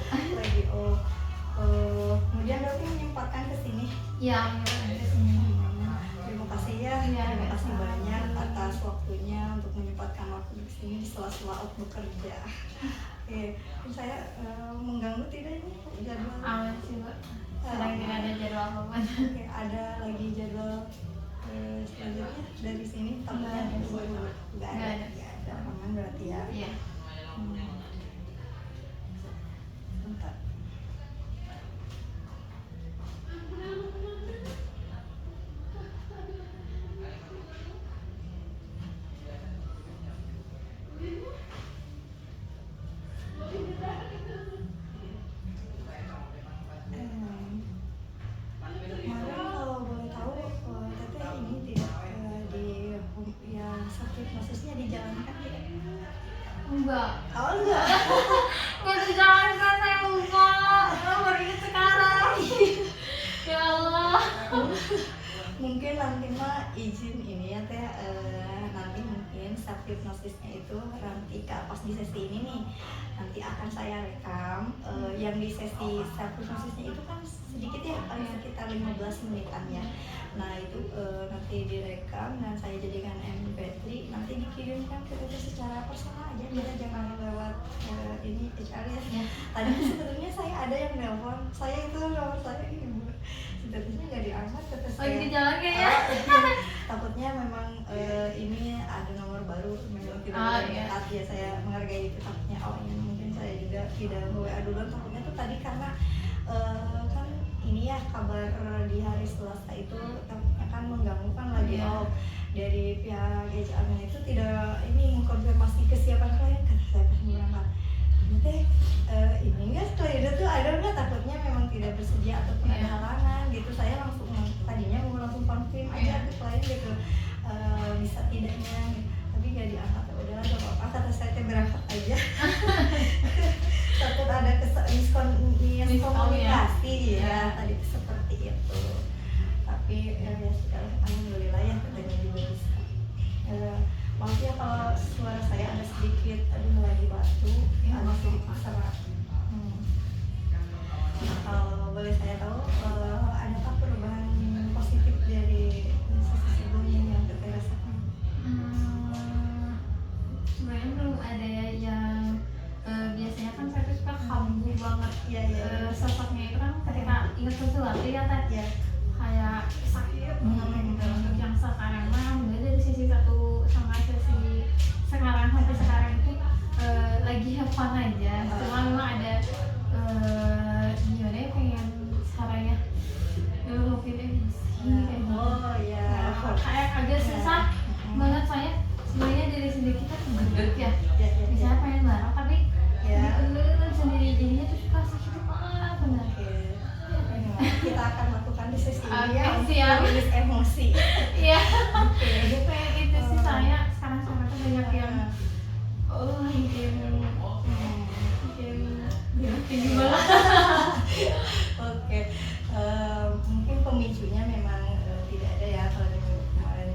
lagi kemudian berarti menyempatkan ke sini. Ya, ke sini. Terima kasih ya, terima kasih banyak atas waktunya untuk menyempatkan waktu di sini di sela-sela bekerja. Oke, saya mengganggu tidak ini jadwal? Aman sih, Mbak. Sedang tidak ada jadwal apa-apa. Oke, ada lagi jadwal selanjutnya dari sini? Tampaknya nggak ada, aman berarti ya. Iya. Bentar. Kalau boleh tahu, Teteh ini tidak yang sakit maksudnya dijalankan tidak? Enggak. Oh enggak. Nggak dijalankan, saya lupa. Baru ingat sekarang. Ya Allah. Mungkin nanti mah izin ini ya Teh, nanti mungkin self hypnosisnya itu nanti pas di sesi ini nih nanti akan saya rekam. Yang di sesi self hypnosisnya itu kan sedikit ya, paling sekitar 15 menitan ya. Nah itu nanti direkam dan saya jadikan MP3, nanti dikirimkan ke Teteh secara personal aja, biar jangan lewat ini HR ya. Tadi sebenarnya saya ada yang nelpon, saya itu nomor saya ini sebenarnya nggak diangkat Teteh saya. Lagi di jalan kayaknya. Takutnya memang ini ada nomor baru memang tidak dekat ya, saya menghargai itu. Takutnya ini mungkin saya juga tidak WA duluan, takutnya tuh tadi karena kan ini ya kabar di hari Selasa itu takutnya kan mengganggu kan lagi dari pihak HR itu tidak ini mengkonfirmasi kesiapan klien. Kata saya pas berangkat Teh ini enggak klien itu ada nggak, takutnya memang tidak bersedia ataupun ada halangan gitu. Saya langsung tadinya mau langsung konfirm aja ke klien gitu, bisa tidaknya gitu. Tapi gak diangkat, udahlah gak apa-apa, kata saya berangkat aja. Takut ada miskomunikasi ya tadi seperti itu. Tapi ya sudah, alhamdulillah ya katanya juga bisa. Maaf ya kalau suara saya ada sedikit lagi batu, ada sedikit serak. Nah, kalau boleh saya tahu, adakah perubahan positif dari sesi sebelumnya yang Teteh rasakan? Sebenarnya belum ada ya, yang biasanya kan saya tuh suka kambuh banget. Sosoknya itu kan ketika ingat sesuatu ya Teh, kayak sakit banget gitu. Untuk yang sekarang mah udah dari sisi 1 sampai sesi sekarang sampai sekarang itu lagi have fun aja. Cuma memang ada gimana ya, pengen caranya ngeluapin emosi kayak agak susah banget. Saya sebenarnya dari sendiri kita gendut ya, misalnya pengen marah tapi sendiri jadinya tuh suka sakit banget benar. Kita akan lakukan di sesi ini ya, siap. rilis emosi. Iya. Kayak gitu sih saya sekarang tuh banyak yang mungkin tinggi banget. Oke, mungkin pemicunya memang tidak ada ya kalau kemarin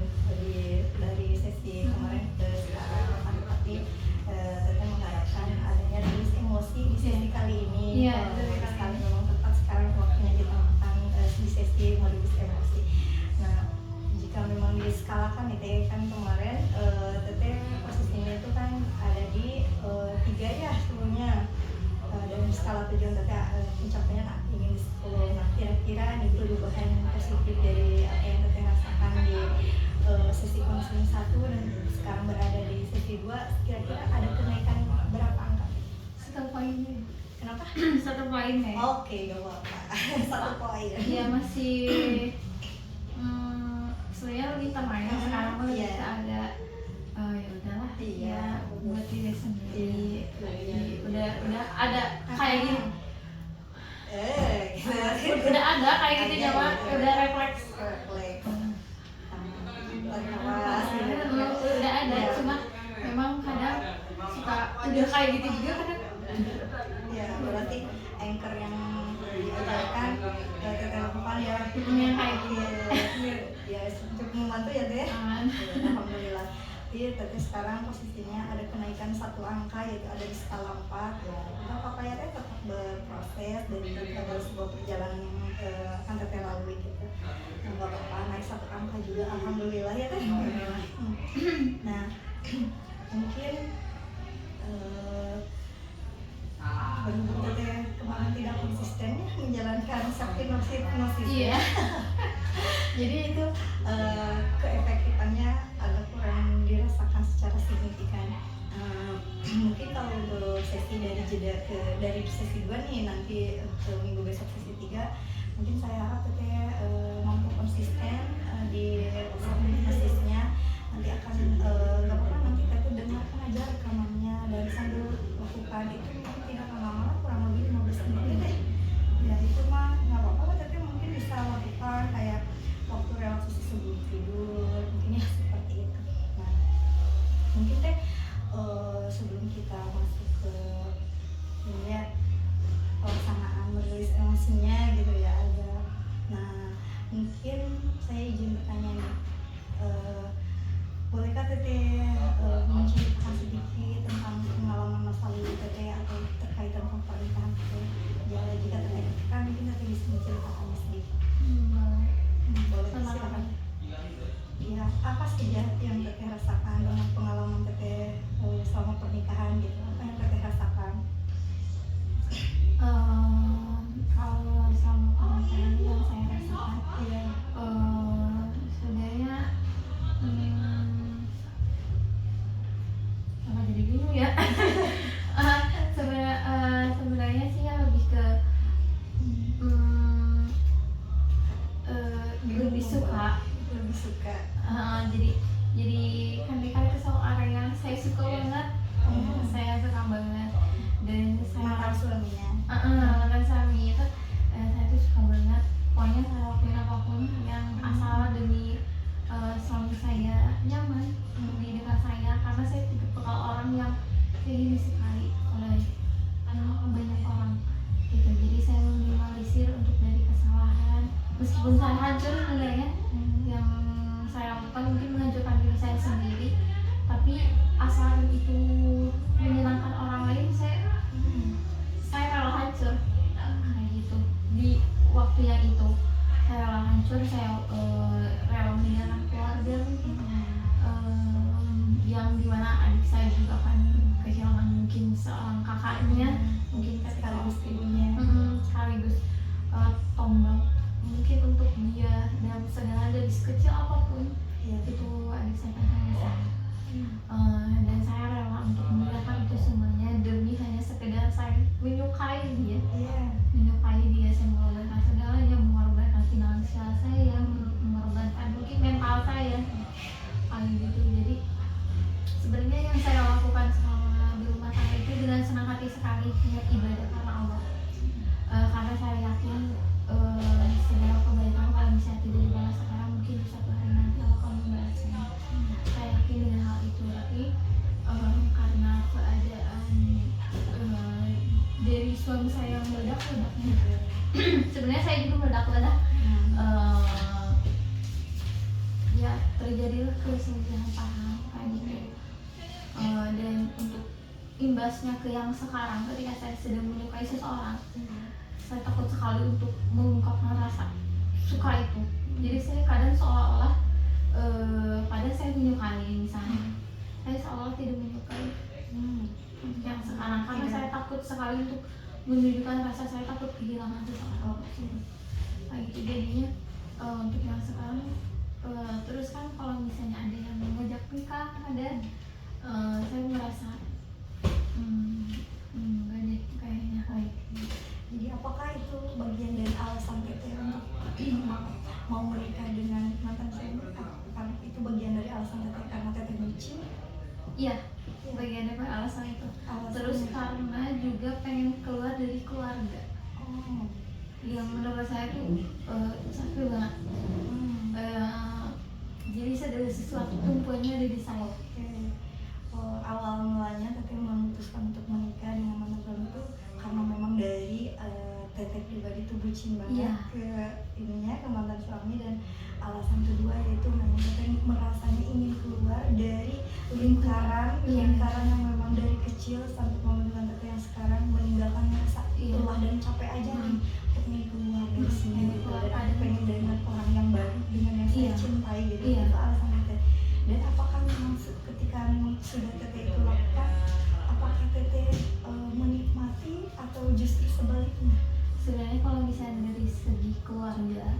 dari sesi kemarin ke sekarang, tapi Teteh mengharapkan adanya rilis emosi di sesi kali ini. Sekali memang tepat sekarang waktunya kita akan di sesi merilis emosi. Nah, jika memang diskalakan nih kan kemarin Teteh posisinya itu kan ada di 3 ya sebelumnya. Dan skala tujuan Teteh pencapaiannya ingin di 10. Nah, kira-kira nih perubahan positif dari apa yang Teteh rasakan di sesi konseling 1 dan sekarang berada di sesi 2, kira-kira ada kenaikan berapa angka? 1 poin. Kenapa? 1 poin ya. Oke, gak apa-apa. 1 poin. Iya masih sebenarnya lebih tenang ya sekarang, lebih agak ya udahlah ya buat diri sendiri. Udah ada kayak gini. Udah ada kayak gitu nyawa, udah refleks. Udah ada, cuma memang kadang suka udah kayak gitu juga kadang. Ya berarti anchor yang diajarkan Teteh lakukan ya yang kayak gitu. Ya cukup membantu ya Teh. Alhamdulillah. Jadi Teteh sekarang posisinya ada kenaikan 1 angka, yaitu ada di skala 4. Nah apa ya Teh tetap dari sebuah perjalanan yang akan teteh lalui gitu. Nggak apa-apa, naik satu angka juga alhamdulillah ya kan. Nah mungkin berhubung teteh kemarin tidak konsisten ya menjalankan sakti hipnosis ya. Jadi itu keefektifannya agak kurang dirasakan secara signifikan. Mungkin kalau untuk sesi dari sesi 2 nih, nanti ke minggu besok sesi 3, mungkin saya harap teteh mampu konsisten di hipnosisnya. Nanti akan nggak apa-apa, nanti teteh dengarkan aja rekamannya dan sambil lakukan itu mungkin tidak akan lama, kurang lebih 15 menit deh. Ya itu mah nggak apa-apa, teteh mungkin bisa lakukan kayak waktu relaksasi sebelum tidur, mungkin ya seperti itu. Nah mungkin teh sebelum kita masuk ke ini ya, pelaksanaan merilis emosinya gitu ya ada. Nah mungkin saya izin bertanya nih, bolehkah teteh menceritakan sedikit tentang pengalaman masa lalu teteh atau terkait tentang pernikahan teteh? Ya jika teteh kan mungkin teteh bisa menceritakannya sedikit. Boleh, silakan. Ya, apa saja yang teteh rasakan dengan pengalaman teteh selama pernikahan gitu? Apa yang teteh rasakan? Kalau selama pernikahan yang saya rasakan, Iya. sebenarnya apa jadi bingung ya. Sebenarnya sih ya lebih ke lebih suka. Jadi kan itu soal yang saya suka banget. Saya suka banget dan saya Mantan suaminya. mantan suami itu saya tuh suka banget. Pokoknya saya lakuin apapun yang asal demi suami saya nyaman di dekat saya, karena saya tipe orang yang ingin disukai oleh banyak orang gitu. Jadi saya meminimalisir untuk dari kesalahan, meskipun saya hancur sebenarnya. Yang saya lakukan mungkin menghancurkan diri saya sendiri, tapi asal itu menyenangkan orang lain, saya rela hancur kayak gitu. Di waktu yang itu saya rela hancur, saya rela meninggalkan keluarga mungkin, yang dimana adik saya juga kan kehilangan mungkin seorang kakaknya, mungkin Sekaligus ibunya. sekaligus tombak mungkin untuk dia dalam segala dari sekecil apapun. Iya. Itu adik saya kan hanya saya. Dan saya rela untuk meninggalkan itu semuanya demi hanya sekedar saya menyukai dia. Iya. Menyukai dia, saya mengorbankan segalanya, mengorbankan finansial saya, mengorbankan mungkin mental saya kayak gitu. Jadi sebenarnya yang saya lakukan selama berumah tangga itu dengan senang hati sekali, niat ibadah karena Allah. Karena saya yakin segala kebaikan kalau misalnya tidak dibalas sekarang, mungkin di suatu hari nanti Allah akan membalasnya. Saya yakin dengan hal itu. Tapi karena keadaan dari suami saya yang meledak-ledak, sebenarnya saya juga meledak-ledak. Ya terjadilah kesenjangan paham kayak gitu. Dan untuk imbasnya ke yang sekarang, ketika saya sedang menyukai seseorang, saya takut sekali untuk mengungkapkan rasa suka itu. Jadi saya kadang seolah-olah pada saya menyukai, misalnya saya seolah tidak menyukai yang sekarang, karena saya takut sekali untuk menunjukkan rasa saya takut kehilangan seseorang. Kayak gitu. Jadinya untuk yang sekarang terus kan kalau misalnya ada yang mengajak nikah, saya merasa enggak deh kayaknya kayak gitu. Jadi apakah itu bagian dari alasan teteh untuk mau menikah dengan mantan suami? Apakah itu bagian dari alasan teteh karena teteh bucin? Iya, bagian dari alasan itu. Alasan Terus itu. karena juga pengen keluar dari keluarga. Yang menurut saya tuh sakit banget. Jadi segala sesuatu tumpuannya ada di saya. Awal mulanya teteh memutuskan untuk menikah dengan mantan suami itu karena memang dari teteh pribadi tuh bucin banget ke ininya, ke mantan suami, dan alasan kedua yaitu memang teteh merasanya ingin keluar dari lingkaran yang memang dari kecil sampai momen teteh yang sekarang meninggalkan rasa lelah dan capek aja sebaliknya? Sebenarnya kalau misalnya dari segi keluarga,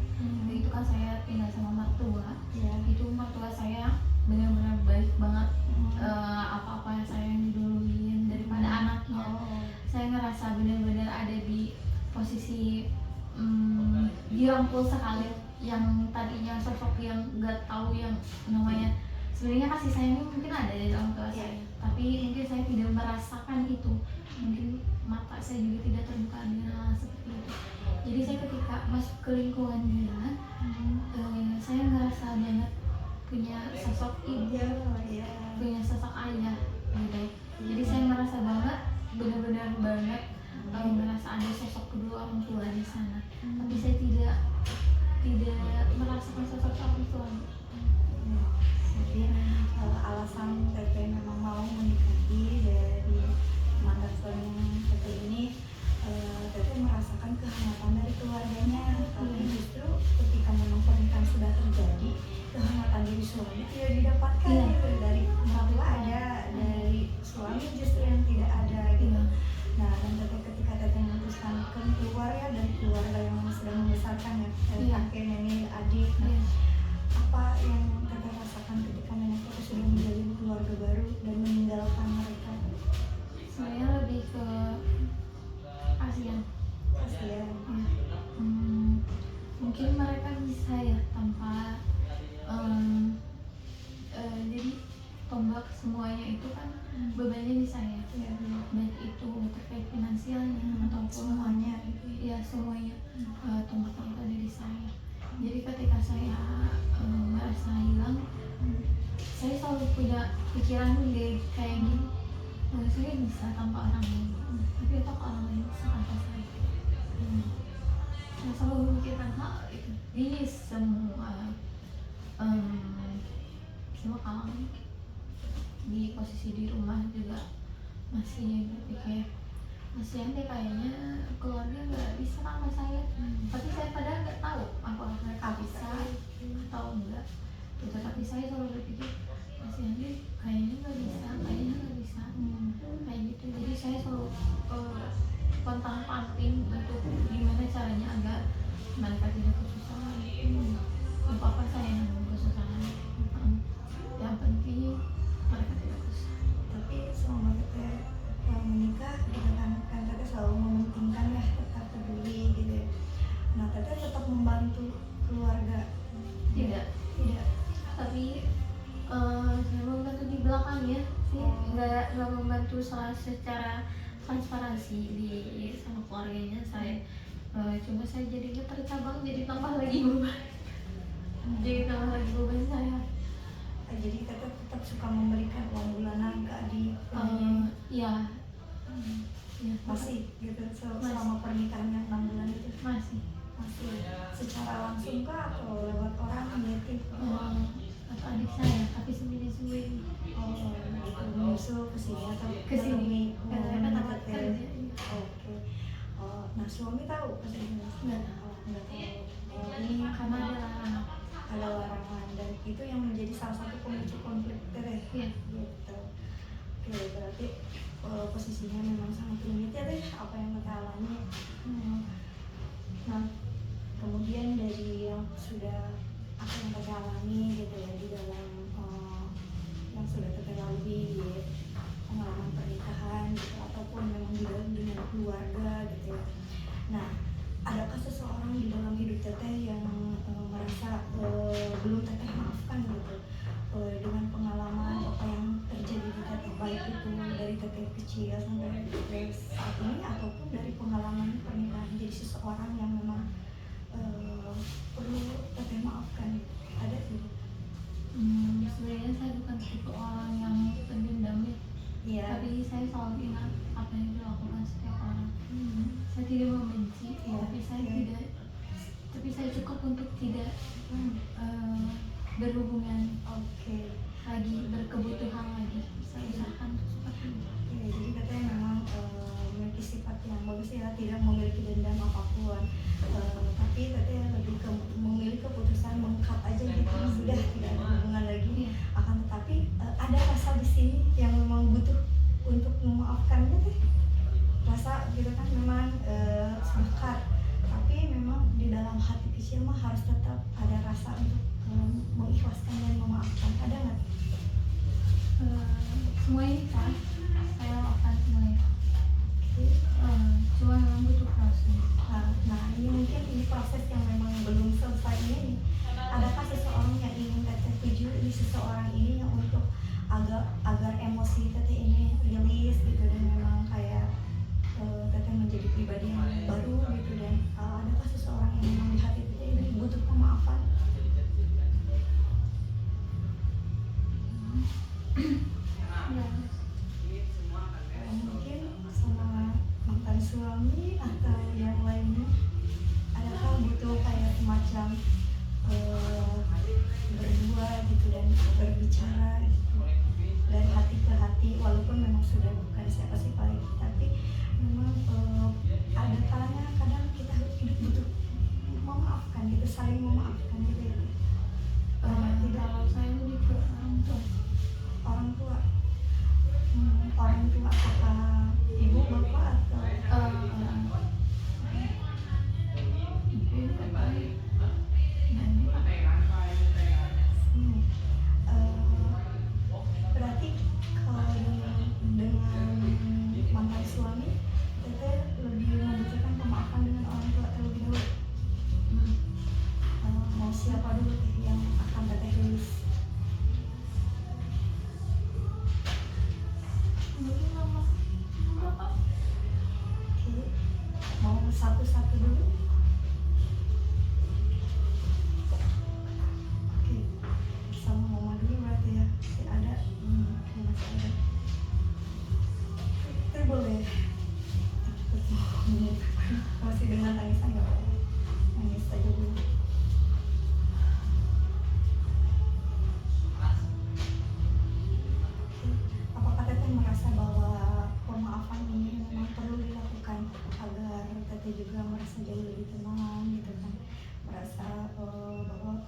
itu kan saya tinggal sama mertua. Ya. Itu mertua saya benar-benar baik banget. Hmm. Apa-apa yang saya diduluin daripada anaknya. Oh. Saya ngerasa benar-benar ada di posisi dirangkul sekali. Yang tadinya sosok yang nggak tahu yang namanya sebenarnya kasih sayangnya mungkin ada dari orang tua saya, tapi mungkin saya tidak merasakan itu. Mungkin mata saya juga tidak terbuka dengan hal seperti itu. Jadi saya ketika masuk ke lingkungan dia, saya ngerasa banget punya sosok ibu, punya sosok ayah gitu. Jadi saya ngerasa banget, benar-benar banget ngerasa ada sosok kedua orang tua di sana. Tapi saya tidak merasakan sosok orang tua. Jadi alasan Teteh memang mau menikahi dari mantan suami Teteh ini, Teteh merasakan kehangatan dari keluarganya. Tapi justru ketika memang pernikahan sudah terjadi, kehangatan dari suami tidak didapatkan gitu. Dari mertua ada, dari suami justru yang tidak ada gitu. Nah, dan Teteh ketika Teteh memutuskan keluar ya dari keluarga yang sudah membesarkan ya, dari kakek, nenek, adik. Nah, apa yang Teteh rasakan ketika nenek Teteh sudah menjalin keluarga baru dan meninggalkan mereka? Saya lebih ke kasihan. Kasihan. Mungkin mereka bisa ya tanpa jadi tombak semuanya itu kan bebannya di saya. Baik itu terkait finansialnya ataupun semuanya. Ya semuanya tombaknya itu ada di saya. Jadi ketika saya merasa hilang, saya selalu punya pikiran kayak gini, saya bisa tanpa orang lain, tapi itu orang lain bisa tanpa saya. Saya selalu memikirkan hal itu di semua kalangan. Di posisi di rumah juga masih berpikir, kasihan deh kayaknya keluarga nggak bisa sama saya. Tapi saya padahal nggak tahu apakah mereka bisa atau enggak gitu. Tapi saya selalu berpikir, kasihan deh kayaknya nggak bisa kayak gitu. Jadi saya selalu pontang-panting untuk gimana caranya agar mereka tidak kesusahan. Apa saya yang kesusahan, yang penting mereka tidak kesusahan. Tapi selama Teteh menikah gitu kan Teteh selalu mementingkan ya, tetap peduli gitu ya. Nah, Teteh tetap membantu keluarga? Tidak. Tapi saya membantu di belakang ya sih, nggak membantu secara transparansi di sama keluarganya saya. Cuma saya jadinya tercabang, jadi tambah lagi beban. Saya. Jadi Teteh tetap suka memberikan uang bulanan ke adik? Iya. Masih gitu selama pernikahan yang 6 bulan itu? Masih. Secara langsung kah atau lewat orang gitu? Atau adik saya, tapi sembunyi-sembunyi. Gitu, menyusul ke sini atau kesini karena tempat kerja. Oke. Nah, suami tahu ke sini? Nggak tahu. Ini Karena ada larangan, dan itu yang menjadi salah satu pemicu konflik Teteh. Gitu. Oke, berarti posisinya memang sangat rumit ya Teh, apa yang Teteh alami. Nah, kemudian dari yang sudah apa yang Teteh alami gitu ya di dalam yang sudah Teteh lalui di pengalaman pernikahan gitu, ataupun memang di dalam dengan keluarga gitu ya. Nah, adakah seseorang di dalam hidup Teteh yang merasa belum Teteh maafkan gitu, dengan pengalaman apa yang terjadi di Teteh, baik itu dari Teteh kecil sampai Teteh saat ini, ataupun dari pengalaman pernikahan, jadi seseorang yang memang perlu Teteh maafkan gitu. Ada gitu? Sebenarnya saya bukan tipe orang yang pendendam ya. Tapi saya selalu ingat apa yang dilakukan setiap orang. Saya tidak membenci, tapi saya cukup untuk tidak berhubungan lagi, berkebutuhan lagi. Saya usahakan seperti itu. Jadi katanya memang memiliki sifat yang bagus ya, tidak memiliki dendam apapun, tapi katanya lebih ke memiliki keputusan mengkat aja gitu, sudah tidak ada hubungan lagi. Akan tetapi ada rasa di sini yang memang butuh untuk memaafkannya Teh, rasa gitu kan memang proses yang memang belum selesai ini, adakah seseorang yang ingin teteh tuju di seseorang ini yang untuk agar emosi teteh ini rilis gitu, dan memang kayak teteh menjadi pribadi yang baru gitu, dan adakah seseorang yang memang di hati teteh ini butuh pemaafan? Mungkin sama mantan suami atau yang lainnya, adakah butuh kayak semacam berdua gitu dan berbicara gitu, dari hati ke hati, walaupun memang sudah bukan siapa-siapa lagi, tapi memang ada kalanya kadang kita butuh memaafkan gitu, saling memaafkan gitu ya. Kalau saya lebih ke Orang tua orang tua apakah ibu bapak atau berarti kalau dengan mantan suami teteh lebih membutuhkan pemaafan dengan orang tua terlebih dulu. Mau siapa dulu teh yang akan teteh rilis? Oke, mau satu-satu dulu. Oke, sama mama dulu berarti ya. Masih ada, masih ada. Itu boleh. Masih dengan tangisan nggak apa-apa. Nangis aja dulu. Apakah teteh merasa bahwa pemaafan ini memang perlu dilakukan agar teteh juga merasa jauh lebih tenang gitu kan, merasa bahwa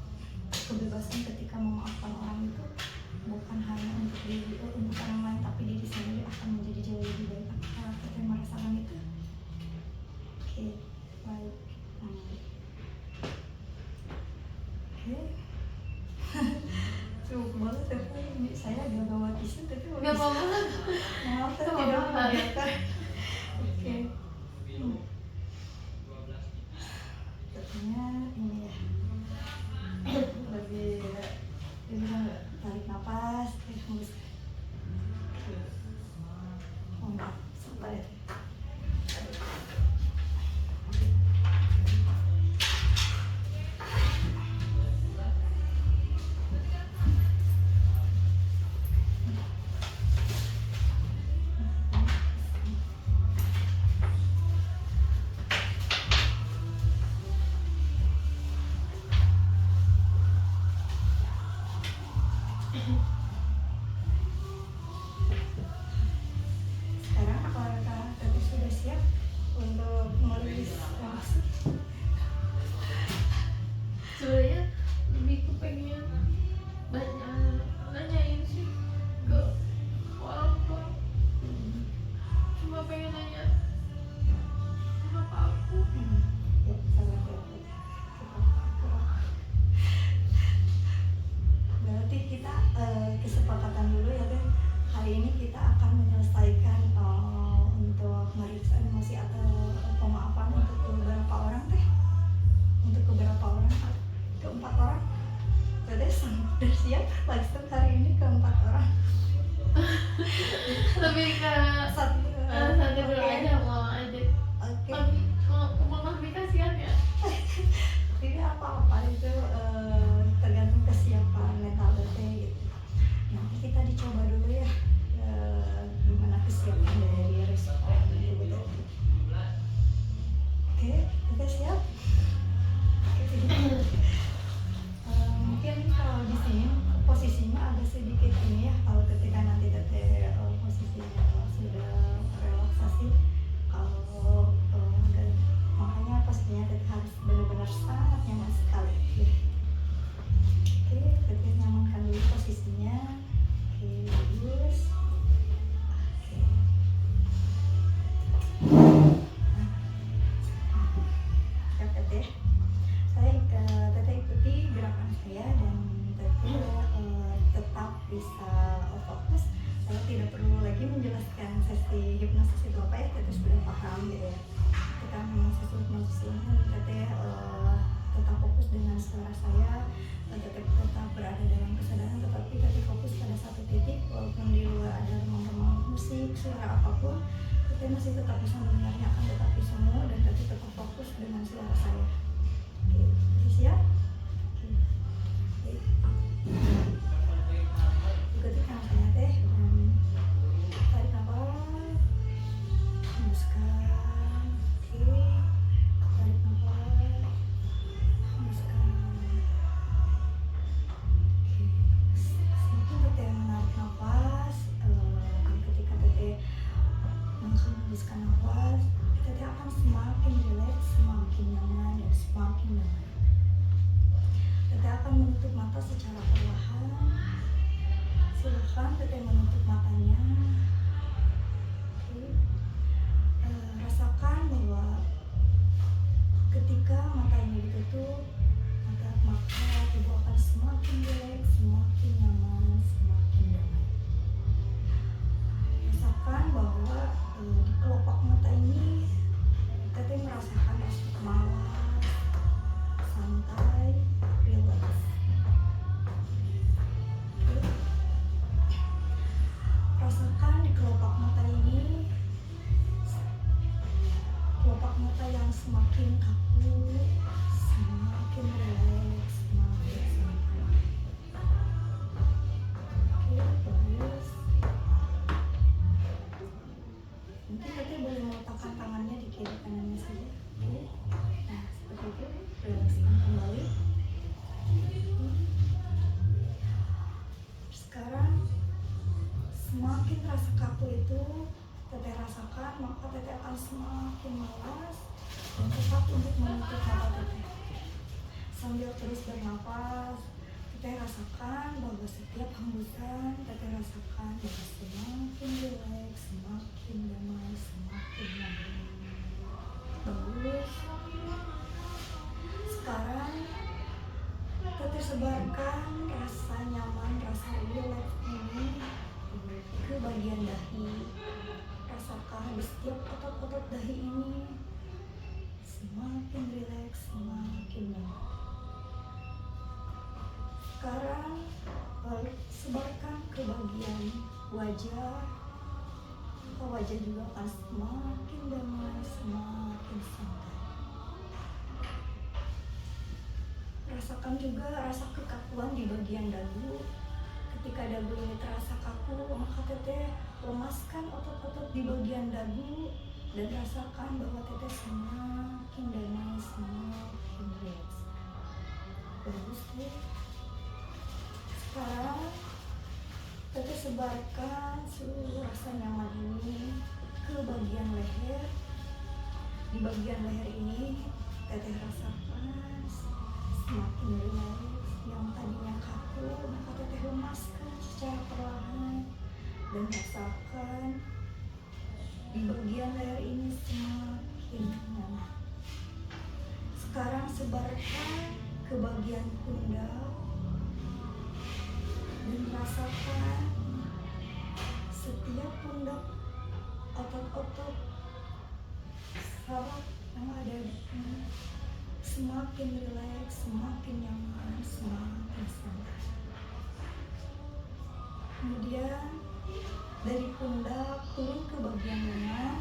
kebebasan ketika memaafkan orang itu bukan hanya untuk diri, untuk orang lain, tapi diri sendiri akan menjadi jauh lebih baik? Apakah teteh merasakan itu? Oke, baik. Oke. Cukup banget tapi ini saya gak bawa tisu tapi nggak apa-apa. maaf saya Nggak tidak apa-apa. membiarkan. Oke. Sepertinya ini ya lebih bisa nggak tarik nafas, hembus. Oh enggak, sebentar ya. Sekarang apakah teteh sudah siap untuk merilis emosi? Sebenarnya lebih kepengen banyak nanyain sih ke orang tua, cuma pengen nanya kenapa aku. Ya, sangat ya. Berarti kita kesepakatan dulu ya kan, hari ini kita akan menyelesaikan untuk merilis emosi atau pemaafan untuk beberapa orang teh, untuk beberapa orang, keempat orang. Jadi sudah siap langsung hari ini keempat orang. Lebih ke Satu dulu oke. aja, mama aja. Oke. Mama lebih kasihan ya. Tidak apa-apa, itu tergantung kesiapan mental teteh gitu. Nanti kita dicoba dulu ya, gimana kesiapan dari resiko gitu. Oke, kita siap. Oke, jadi, mungkin kalau di sini posisinya agak sedikit ini ya, kalau ketika nanti teteh posisinya sudah relaksasi, kalau dan makanya pastinya teteh harus benar-benar sangat nyaman sekali ya. Oke, teteh nyamankan dulu posisinya. Oke, bagus. Oke. Siap teteh. Teteh ikuti gerakan saya dan teteh tetap bisa fokus. Saya tidak perlu lagi menjelaskan sesi hipnosis itu apa ya, teteh sudah paham gitu ya. Kita memang sesi hipnosis ini teteh tetap berada dalam kesadaran, tetapi teteh fokus pada satu titik. Walaupun di luar ada remang-remang musik, suara apapun, teteh masih tetap bisa mendengarnya, akan tetapi semua, dan teteh tetap fokus dengan suara saya. Oke, teteh siap? Oke. Ikuti saya teh. Tarik nafas, hembuskan. Oke, tarik nafas, hembuskan. Oke, semakin teteh menarik nafas, ketika teteh menghembuskan nafas, teteh akan semakin rileks, semakin nyaman, dan semakin damai. Teteh akan menutup mata secara perlahan. Silahkan teteh menutup matanya. Oke. Rasakan bahwa ketika mata ini ditutup, maka tubuh akan semakin rileks, semakin nyaman, semakin damai. Rasakan bahwa di kelopak mata ini teteh merasakan rasa malas, santai, rileks. Rasakan di kelopak mata ini, kelopak mata yang semakin kaku, semakin rileks, semakin santai. Oke, bagus. Mungkin teteh boleh meletakkan tangannya di kiri kanannya saja. Oke. Nah, seperti itu. Rilekskan kembali. Sekarang semakin rasa kaku itu teteh rasakan, maka teteh akan semakin malas dan tetap untuk menutup mata teteh. Sambil terus bernafas, teteh rasakan bahwa setiap hembusan teteh rasakan bahwa semakin rileks, semakin damai, semakin nyaman. Bagus. Sekarang teteh sebarkan rasa nyaman, rasa rileks ini ke bagian dahi. Rasakan di setiap otot-otot dahi ini semakin rileks, semakin nyaman. Sekarang sebarkan ke bagian wajah. Maka wajah juga akan semakin damai, semakin santai. Rasakan juga rasa kekakuan di bagian dagu. Ketika dagu ini terasa kaku, maka teteh lemaskan otot-otot di bagian dagu dan rasakan bahwa teteh semakin damai, semakin rileks. Bagus tuh. Sekarang teteh sebarkan seluruh rasa nyaman ini ke bagian leher. Di bagian leher ini teteh rasakan semakin rileks. Yang tadinya kaku, maka teteh lemaskan secara perlahan dan rasakan di bagian leher ini semakin nyaman. Sekarang sebarkan ke bagian pundak dan rasakan setiap pundak, otot-otot saraf yang ada di sini semakin rileks, semakin nyaman, semakin santai. Kemudian dari pundak turun ke bagian lengan.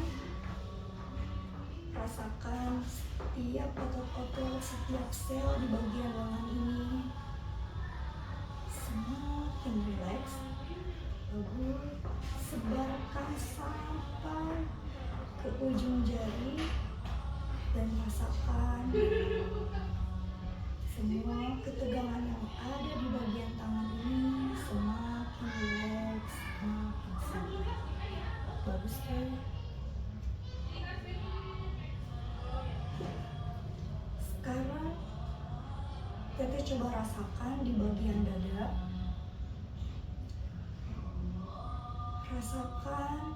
Rasakan setiap otot-otot, setiap sel di bagian lengan ini semakin rileks. Bagus. Sebarkan sampai ke ujung jari dan rasakan semua ketegangan yang ada di bagian tangan ini semakin rileks, semakin santai. Bagus kan? Sekarang teteh coba rasakan di bagian dada. Rasakan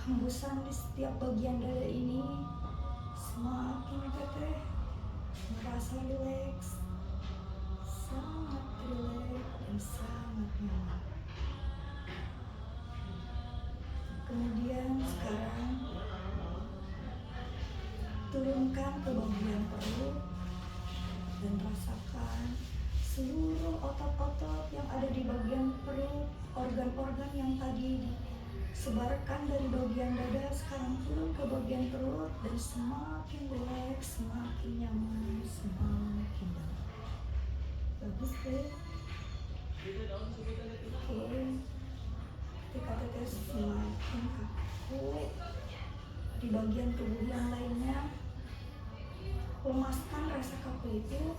hembusan di setiap bagian dada ini semakin teteh merasa rileks, sangat rileks dan sangat nyaman. Kemudian sekarang turunkan ke bagian perut dan rasakan seluruh otot-otot yang ada di bagian perut, organ-organ yang tadi disebarkan dari bagian dada sekarang turun ke bagian perut dan semakin rileks, semakin nyaman, semakin dalam. Bagus deh. Oke. Ketika teteh semakin kaku di bagian tubuh yang lainnya, lemaskan rasa kaku itu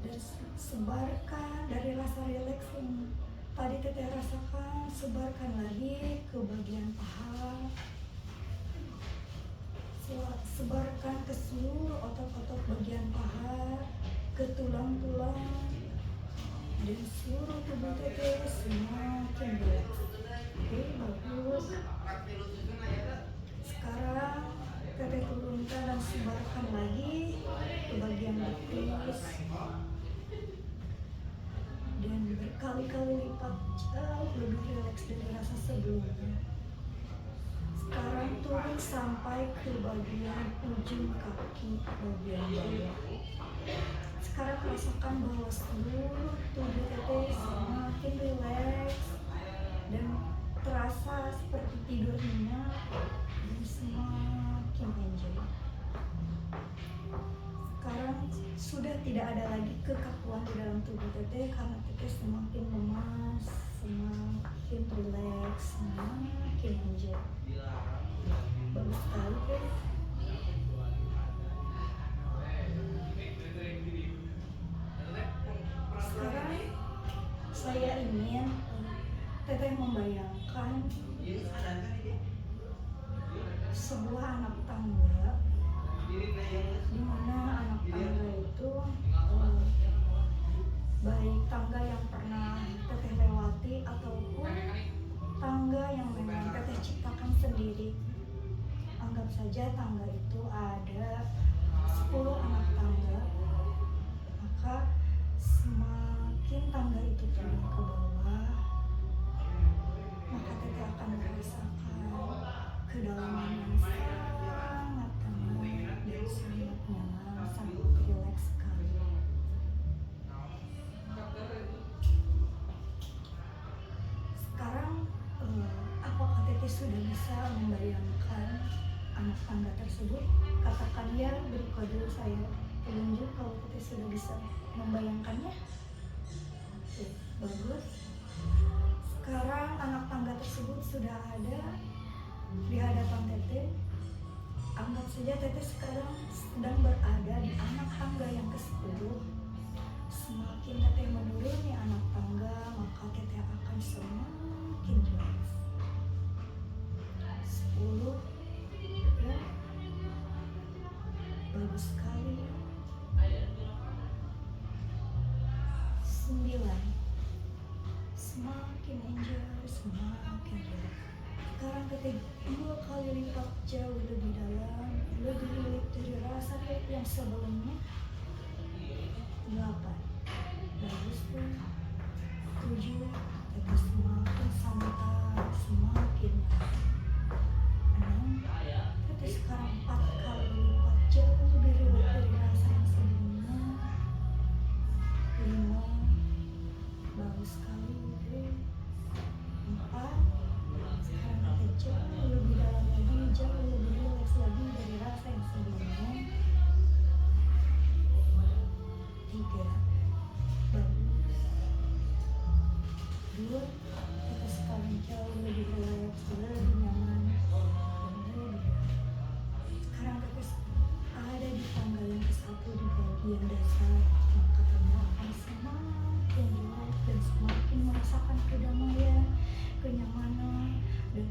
dan sebarkan dari rasa rileks yang tadi teteh rasakan, sebarkan lagi ke bagian paha, sebarkan ke seluruh otot-otot bagian paha, ke tulang-tulang dan seluruh tubuh teteh semakin rileks. Oke, bagus. Sekarang teteh turunkan dan sebarkan lagi ke bagian betis dan berkali-kali lipat jauh lebih rileks dari rasa sebelumnya. Sekarang turun sampai ke bagian ujung kaki bagian bawah. Sekarang rasakan bahwa seluruh tubuh teteh semakin rileks dan terasa seperti tidur nyenyak dan semakin enjoy. Sekarang sudah tidak ada lagi kekakuan di dalam tubuh teteh karena teteh semakin lemas, semakin rileks, semakin enjoy. Bagus sekali deh. Sekarang saya ingin teteh membayangkan sebuah anak tangga di mana anak tangga itu baik tangga yang pernah teteh lewati ataupun tangga yang memang teteh ciptakan sendiri. Anggap saja tangga itu ada 10 anak tangga, maka semakin tangga itu turun ke bawah, maka teteh akan merasakan kedalaman yang sangat tenang dan sangat nyaman, sangat rileks sekali. Sekarang apakah teteh sudah bisa membayangkan anak tangga tersebut? Katakan ya, beri kode saya penunjuk kalau teteh sudah bisa membayangkannya. Oke, bagus. Sekarang anak tangga tersebut sudah ada di hadapan teteh. Anggap saja teteh sekarang sedang berada di anak tangga yang ke-10. Semakin teteh menuruni anak tangga, maka teteh akan semakin rileks. 10, ya, bagus sekali. 9, semakin enjoy, semakin rileks. Sekarang teteh 2 kali lipat jauh lebih dalam, lebih rileks dari rasa yang sebelumnya. 8, bagus tuh. 7, teteh semakin santai, semakin nyaman. 6, teteh sekarang 4 kali lipat jauh lebih rileks dari rasa yang sebelumnya. 5, bagus sekali. 4, sekarang kita jauh lebih dalam lagi, jauh lebih rileks lagi dari rasa yang sebelumnya. 3, bagus. 2, kita sekarang jauh lebih rileks, lebih nyaman, dan lebih sekarang kita ada di tangga yang ke-1 di bagian dasar, maka tangga akan semakin rileks dan semakin merasakan kedamaian, kenyamanan, dan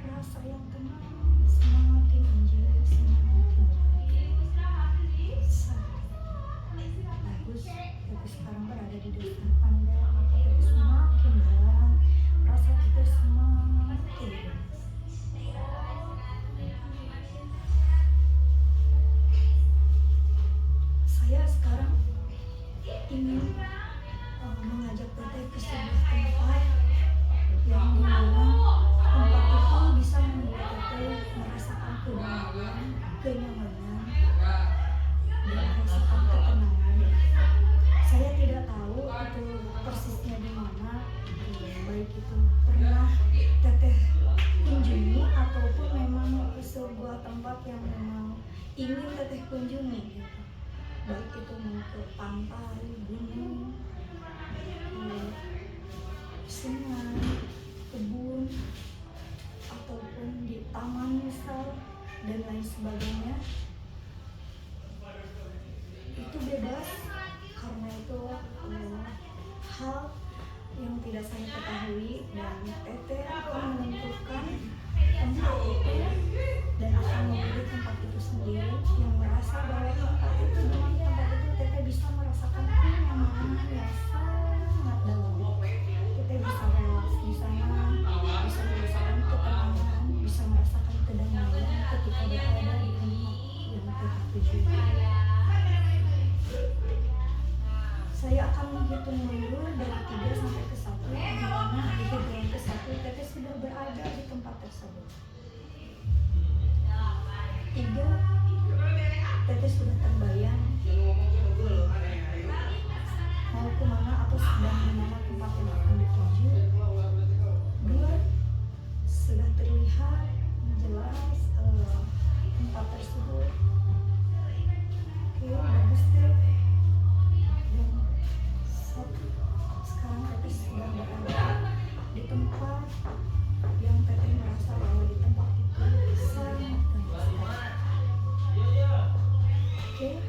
rasa yang tenang, semakin enjoy, semakin rileks. Bagus, kita sekarang berada di dasar tangga, maka kita semakin dalam, rasa kita semakin rileks. Saya sekarang ingin mengajak teteh ke sebuah tempat yang dimana tempat itu bisa membuat teteh merasakan kedamaian, kenyamanan, dan merasakan ketenangan. baik itu pernah teteh kunjungi ataupun memang sebuah tempat yang memang ingin teteh kunjungi gitu, baik itu mau ke pantai, gunung, sungai, kebun, ataupun di taman misal dan lain sebagainya, itu bebas karena itu hal yang tidak saya ketahui, dan teteh akan menentukan tempat itu dan akan memilih tempat itu sendiri yang merasa bahwa tempat itu dengan tempat itu teteh bisa merasakan kenyamanan yang sangat dalam. Teteh bisa relax di sana, bisa merasakan ketenangan, bisa merasakan kedamaian ketika berada di tempat yang teteh tuju. Saya akan menghitung mundur dari 3 sampai ke 1, di mana di hitungan ke 1 teteh sudah berada di tempat tersebut. 3, teteh sudah terbayang mau kemana atau sedang di mana tempat yang akan dituju. 2, sudah terlihat jelas tempat tersebut. Oke, bagus deh. Sekarang teteh sudah berada di tempat yang teteh merasa bahwa di tempat itu sangat baik. Oke,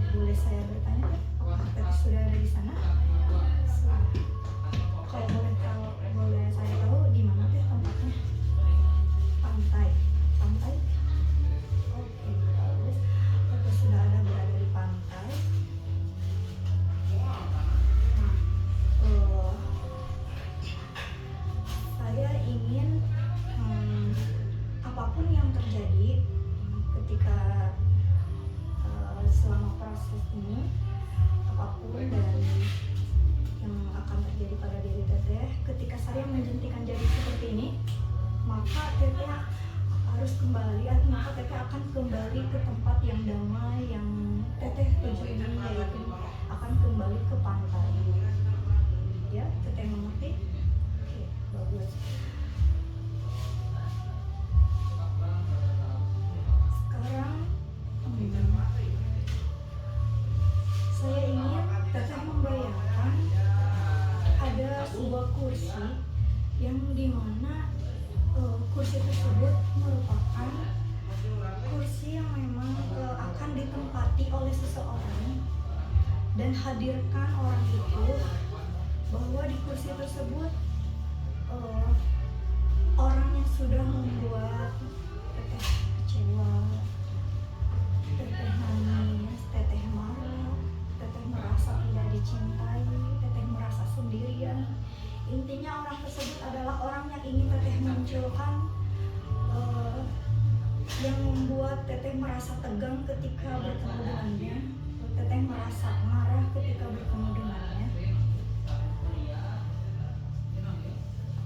boleh saya bertanya, apakah teteh sudah ada di sana? Kalau boleh saya tahu di mana teh tempatnya? Pantai. Oke, bagus. Teteh sudah berada di pantai. Saya ingin apapun yang terjadi ketika selama proses ini, apapun dan yang akan terjadi pada diri teteh ketika saya menjentikan jari seperti ini, maka teteh harus kembali, maka teteh akan kembali ke tempat yang damai yang teteh tuju ini, yaitu akan kembali ke pantai. Ya, teteh mengerti? Oke, bagus. Sekarang saya ingin teteh membayangkan ada sebuah kursi yang dimana kursi tersebut merupakan kursi yang memang akan ditempati oleh seseorang, dan hadirkan orang itu bahwa di kursi tersebut orang yang sudah membuat teteh kecewa, teteh nangis, teteh marah, teteh merasa tidak dicintai, teteh merasa sendirian. Intinya orang tersebut adalah orang yang ingin teteh munculkan, yang membuat teteh merasa tegang ketika bertemu dengannya, teteh merasa marah ketika bertemu dengannya.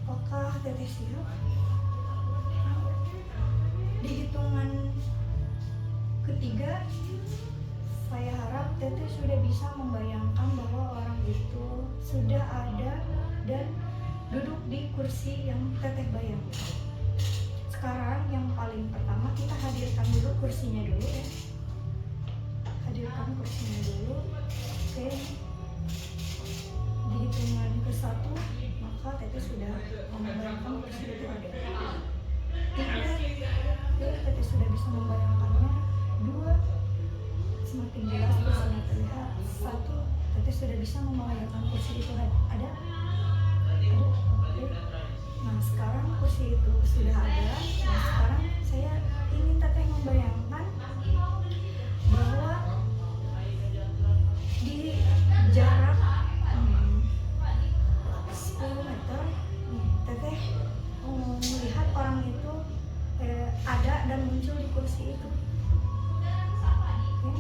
Apakah teteh siap? Di hitungan ketiga, saya harap teteh sudah bisa membayangkan bahwa orang itu sudah ada dan duduk di kursi yang teteh bayangkan. Sekarang yang paling pertama kita hadirkan dulu kursinya dulu ya. Hadirkan kursinya dulu. Oke. Di hitungan ke 1, maka teteh sudah membayangkan kursi itu ada. 3, teteh sudah bisa membayangkannya. 2, semakin jelas kursinya terlihat. 1, teteh sudah bisa membayangkan kursi itu ada. Oke. Nah, sekarang kursi itu sudah ada. Nah, sekarang saya ingin teteh membayangkan bahwa di jarak 10 meter teteh melihat orang itu ada dan muncul di kursi itu. Oke.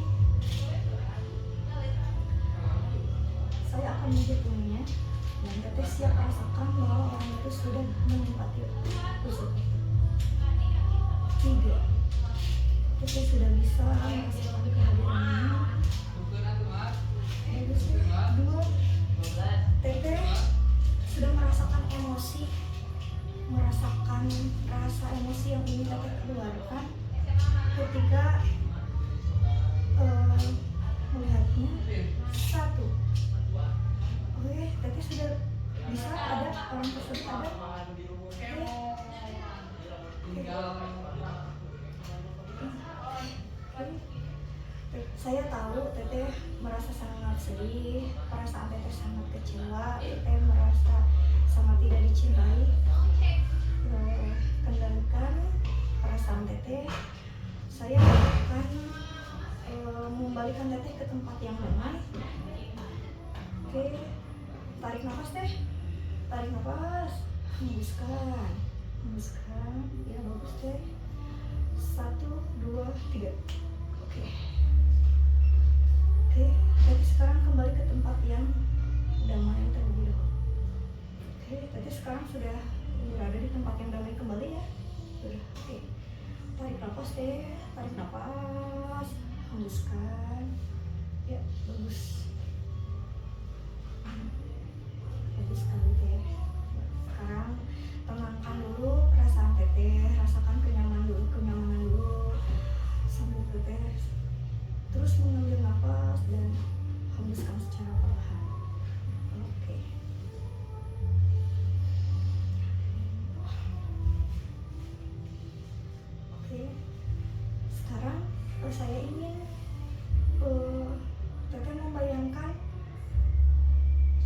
Saya akan menghitungnya dan teteh siap rasakan bahwa orang itu sudah menempati kursi itu. 3, teteh sudah bisa merasakan kehadirannya. 2, teteh sudah merasakan saya tahu teteh merasa sangat sedih, perasaan teteh sangat kecewa, teteh merasa sangat tidak dicintai. Kendalikan perasaan teteh. Saya akan mengembalikan teteh ke tempat yang damai. Oke, tarik nafas teh, tarik nafas, hembuskan, ya bagus teh. 1, 2, 3. Oke, jadi sekarang kembali ke tempat yang damai terlebih dahulu. Oke, tadi sekarang sudah berada di tempat yang damai kembali ya. Sudah. Oke, tarik nafas deh, tarik nafas, hembuskan. Ya, bagus. Bagus sekali teh. Sekarang tenangkan dulu perasaan teteh, rasakan kenyamanan dulu sambil teteh terus mengambil nafas dan hembuskan secara perlahan. Oke. Sekarang saya ingin teteh membayangkan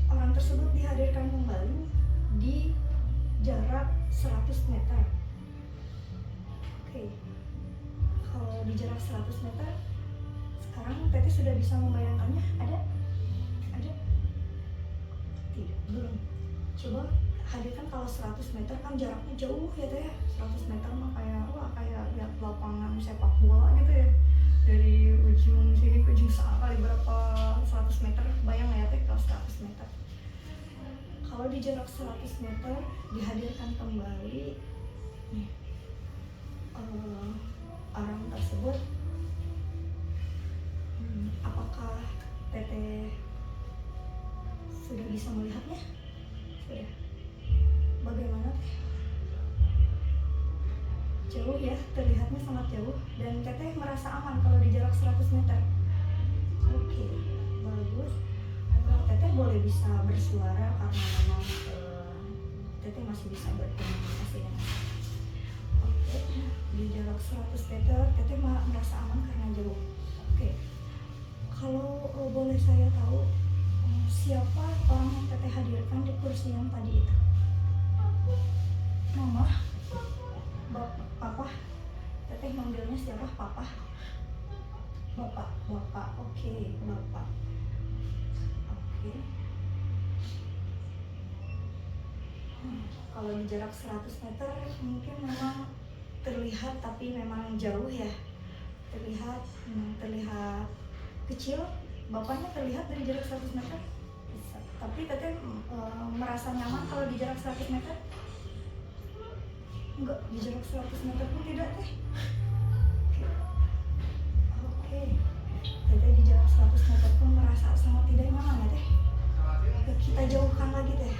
orang tersebut dihadirkan kembali di jarak 100 meter. Oke. Kalau di jarak 100 meter, sekarang teteh sudah bisa membayangkannya? Ada? Tidak, belum. Coba hadirkan kalau 100 meter kan jaraknya jauh ya teh. 100 meter mah kayak lihat lapangan sepak bola gitu ya. Dari ujung sini ke ujung sana kali berapa 100 meter, bayang ya teh kalau 100 meter. Kalau di jarak 100 meter dihadirkan kembali nih, orang tersebut, apakah teteh sudah bisa melihatnya? Sudah. Bagaimana teh? Jauh ya, terlihatnya sangat jauh dan teteh merasa aman kalau di jarak 100 meter. Oke, bagus. Teteh boleh bisa bersuara karena memang teteh masih bisa berkomunikasi dengan saya. Oke, di jarak 100 meter teteh merasa aman karena jauh. Oke, kalau boleh saya tahu siapa orang yang teteh hadirkan di kursi yang tadi itu? Mama? Papa? Teteh manggilnya siapa? Papa? Bapak. Oke, Bapak. Oke. Kalau di jarak 100 meter mungkin memang terlihat tapi memang jauh ya. Terlihat kecil. Bapaknya terlihat dari jarak 100 meter? Bisa. Tapi teteh merasa nyaman kalau di jarak 100 meter? Enggak, di jarak 100 meter pun tidak teh. Oke. Teteh di jarak 100 meter pun merasa sangat tidak nyaman ya teh. Kita jauhkan lagi teh.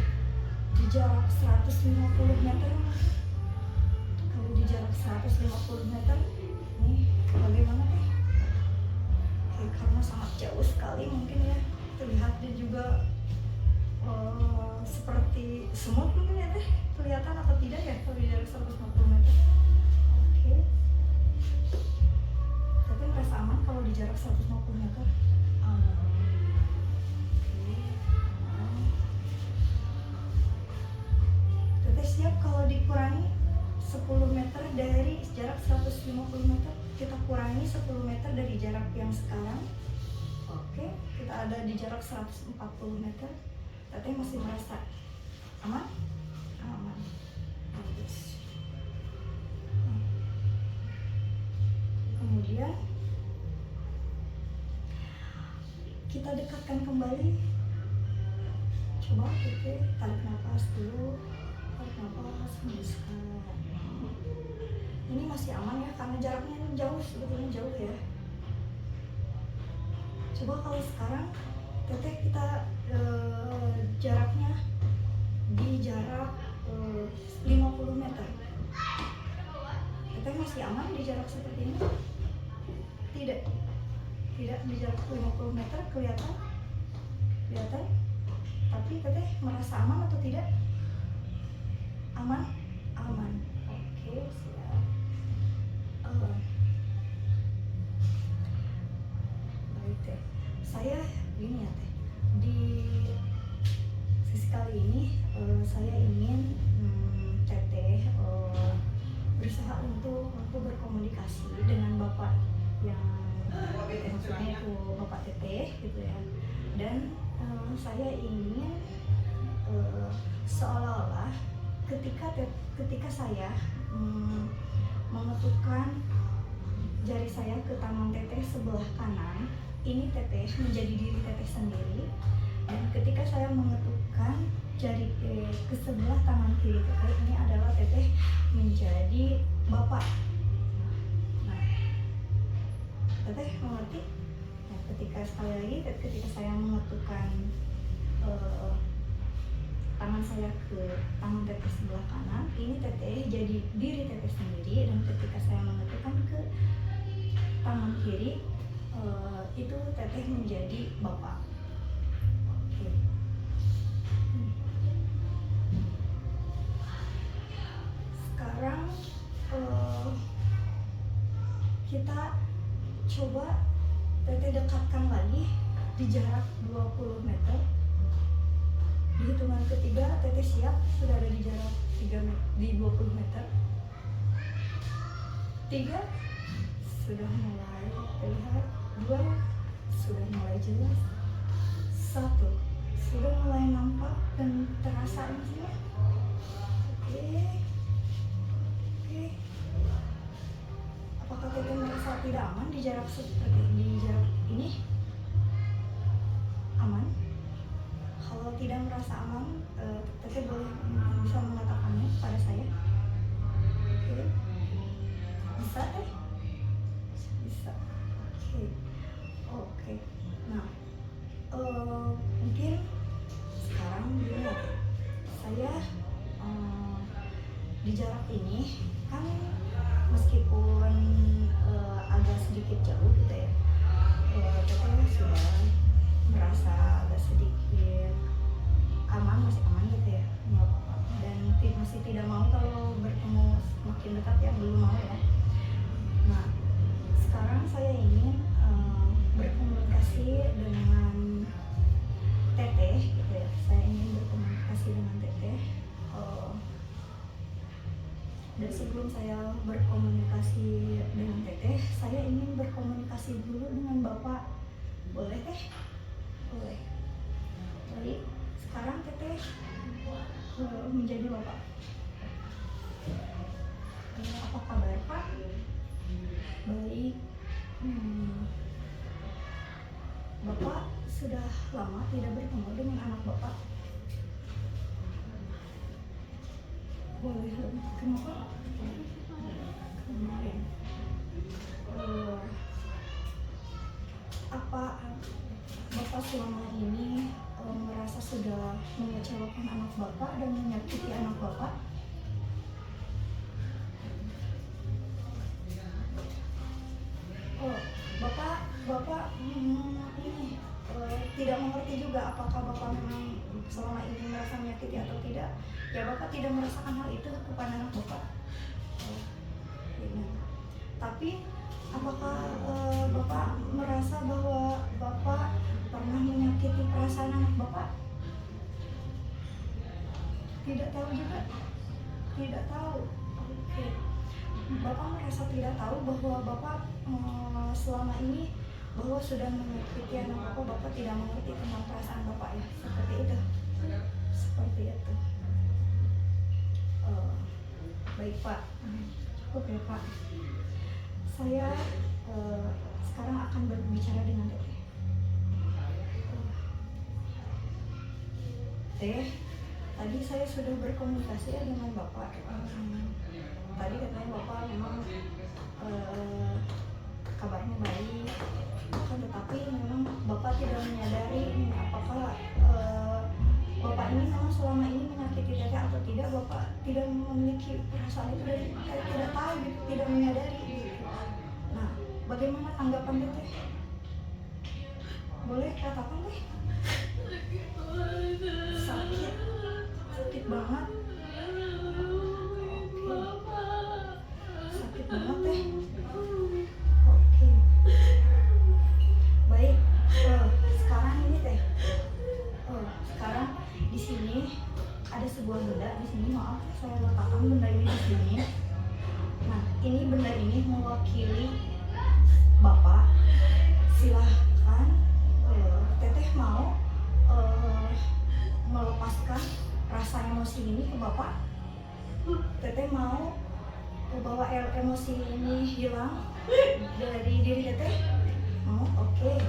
Di jarak 150 meter. Kalau di jarak 150 meter, nih bagaimana teh? Oke, karena sangat jauh sekali mungkin ya. Terlihat dan juga seperti semut mungkin ya teh. Kelihatan atau tidak ya kalau di jarak 150 meter? Oke. Tapi merasa aman kalau di jarak 150 meter? Aman. Teteh siap kalau dikurangi 10 meter dari jarak 150 meter? Kita kurangi 10 meter dari jarak yang sekarang. Oke, kita ada di jarak 140 meter. Teteh masih merasa aman? Aman. Bagus. Kemudian kita dekatkan kembali. Coba kita tarik nafas dulu. Tarik nafas, hembuskan. Ini masih aman ya karena jaraknya jauh, sebetulnya jauh ya. Coba kalau sekarang teteh kita jaraknya di jarak 50 meter. Teteh masih aman di jarak seperti ini? Tidak di jarak 50 meter kelihatan. Tapi teteh merasa aman atau tidak? Aman. Oke, siap. saya ini ya teh, di sesi kali ini saya ingin teteh berusaha untuk berkomunikasi dengan bapak yang maksudnya itu bapak teteh gitu ya, dan saya ingin seolah-olah ketika saya mengetukkan jari saya ke tangan teteh sebelah kanan, ini teteh menjadi diri teteh sendiri, dan ketika saya mengetukkan jari ke sebelah tangan kiri teteh, ini adalah teteh menjadi bapak. Nah, teteh mengerti? Nah, ketika sekali lagi ketika saya mengetukkan tangan saya ke tangan teteh sebelah kanan, ini teteh jadi diri teteh sendiri, dan ketika saya mengetukkan ke tangan kiri, itu teteh menjadi bapak. Oke. Sekarang kita coba teteh dekatkan lagi di jarak 20 meter. Di hitungan ketiga teteh siap, sudah ada di jarak 20 meter. 3 sudah mulai terlihat, 2 sudah mulai jelas, 1 sudah mulai nampak dan terasa intinya. Oke. Apakah teteh merasa tidak aman di jarak ini? Aman? Kalau tidak merasa aman, teteh boleh bisa mengatakannya pada saya. Oke. Bisa teh? Bisa. Oke. Nah, mungkin sekarang gini, saya di jarak ini kan meskipun agak sedikit jauh gitu ya, teteh sudah merasa agak sedikit aman, masih aman gitu ya, nggak apa-apa, dan masih tidak mau kalau bertemu semakin dekat ya, belum mau ya. Nah, sekarang saya ingin berkomunikasi dengan teteh gitu ya, saya ingin berkomunikasi dengan teteh, dan sebelum saya berkomunikasi dengan teteh, saya ingin berkomunikasi dulu dengan bapak. Boleh teh? Boleh. Baik, sekarang teteh menjadi bapak. Apa kabar Pak? Baik. Bapak sudah lama tidak bertemu dengan anak bapak. Boleh. Kenapa? Kemarin. Apa bapak selama ini merasa sudah mengecewakan anak bapak dan menyakiti anak bapak? Bapak ini tidak mengerti juga apakah bapak memang selama ini merasa menyakiti atau tidak. Ya, bapak tidak merasakan hal itu kepada anak bapak. Tapi apakah bapak merasa bahwa bapak pernah menyakiti perasaan anak bapak? Tidak tahu juga. Tidak tahu. Oke. Bapak merasa tidak tahu bahwa bapak selama ini bahwa sudah menyakiti anak bapak tidak mengerti tentang perasaan bapak ya, seperti itu. Seperti itu. Baik Pak, cukup ya Pak. Saya sekarang akan berbicara dengan Teteh. Teh, tadi saya sudah berkomunikasi ya dengan Bapak. Tadi katanya Bapak memang kabarnya baik, tetapi memang Bapak tidak menyadari apakah Bapak ini memang selama ini menyakiti Teteh atau tidak. Bapak tidak memiliki perasaan itu dan tidak tahu gitu, tidak menyadari gitu. Nah, bagaimana tanggapan Teteh? Boleh katakan deh. Sakit banget. Sakit banget deh. Oke. Baik. teteh mau bawa emosi ini hilang dari diri teteh? Mau? Oke.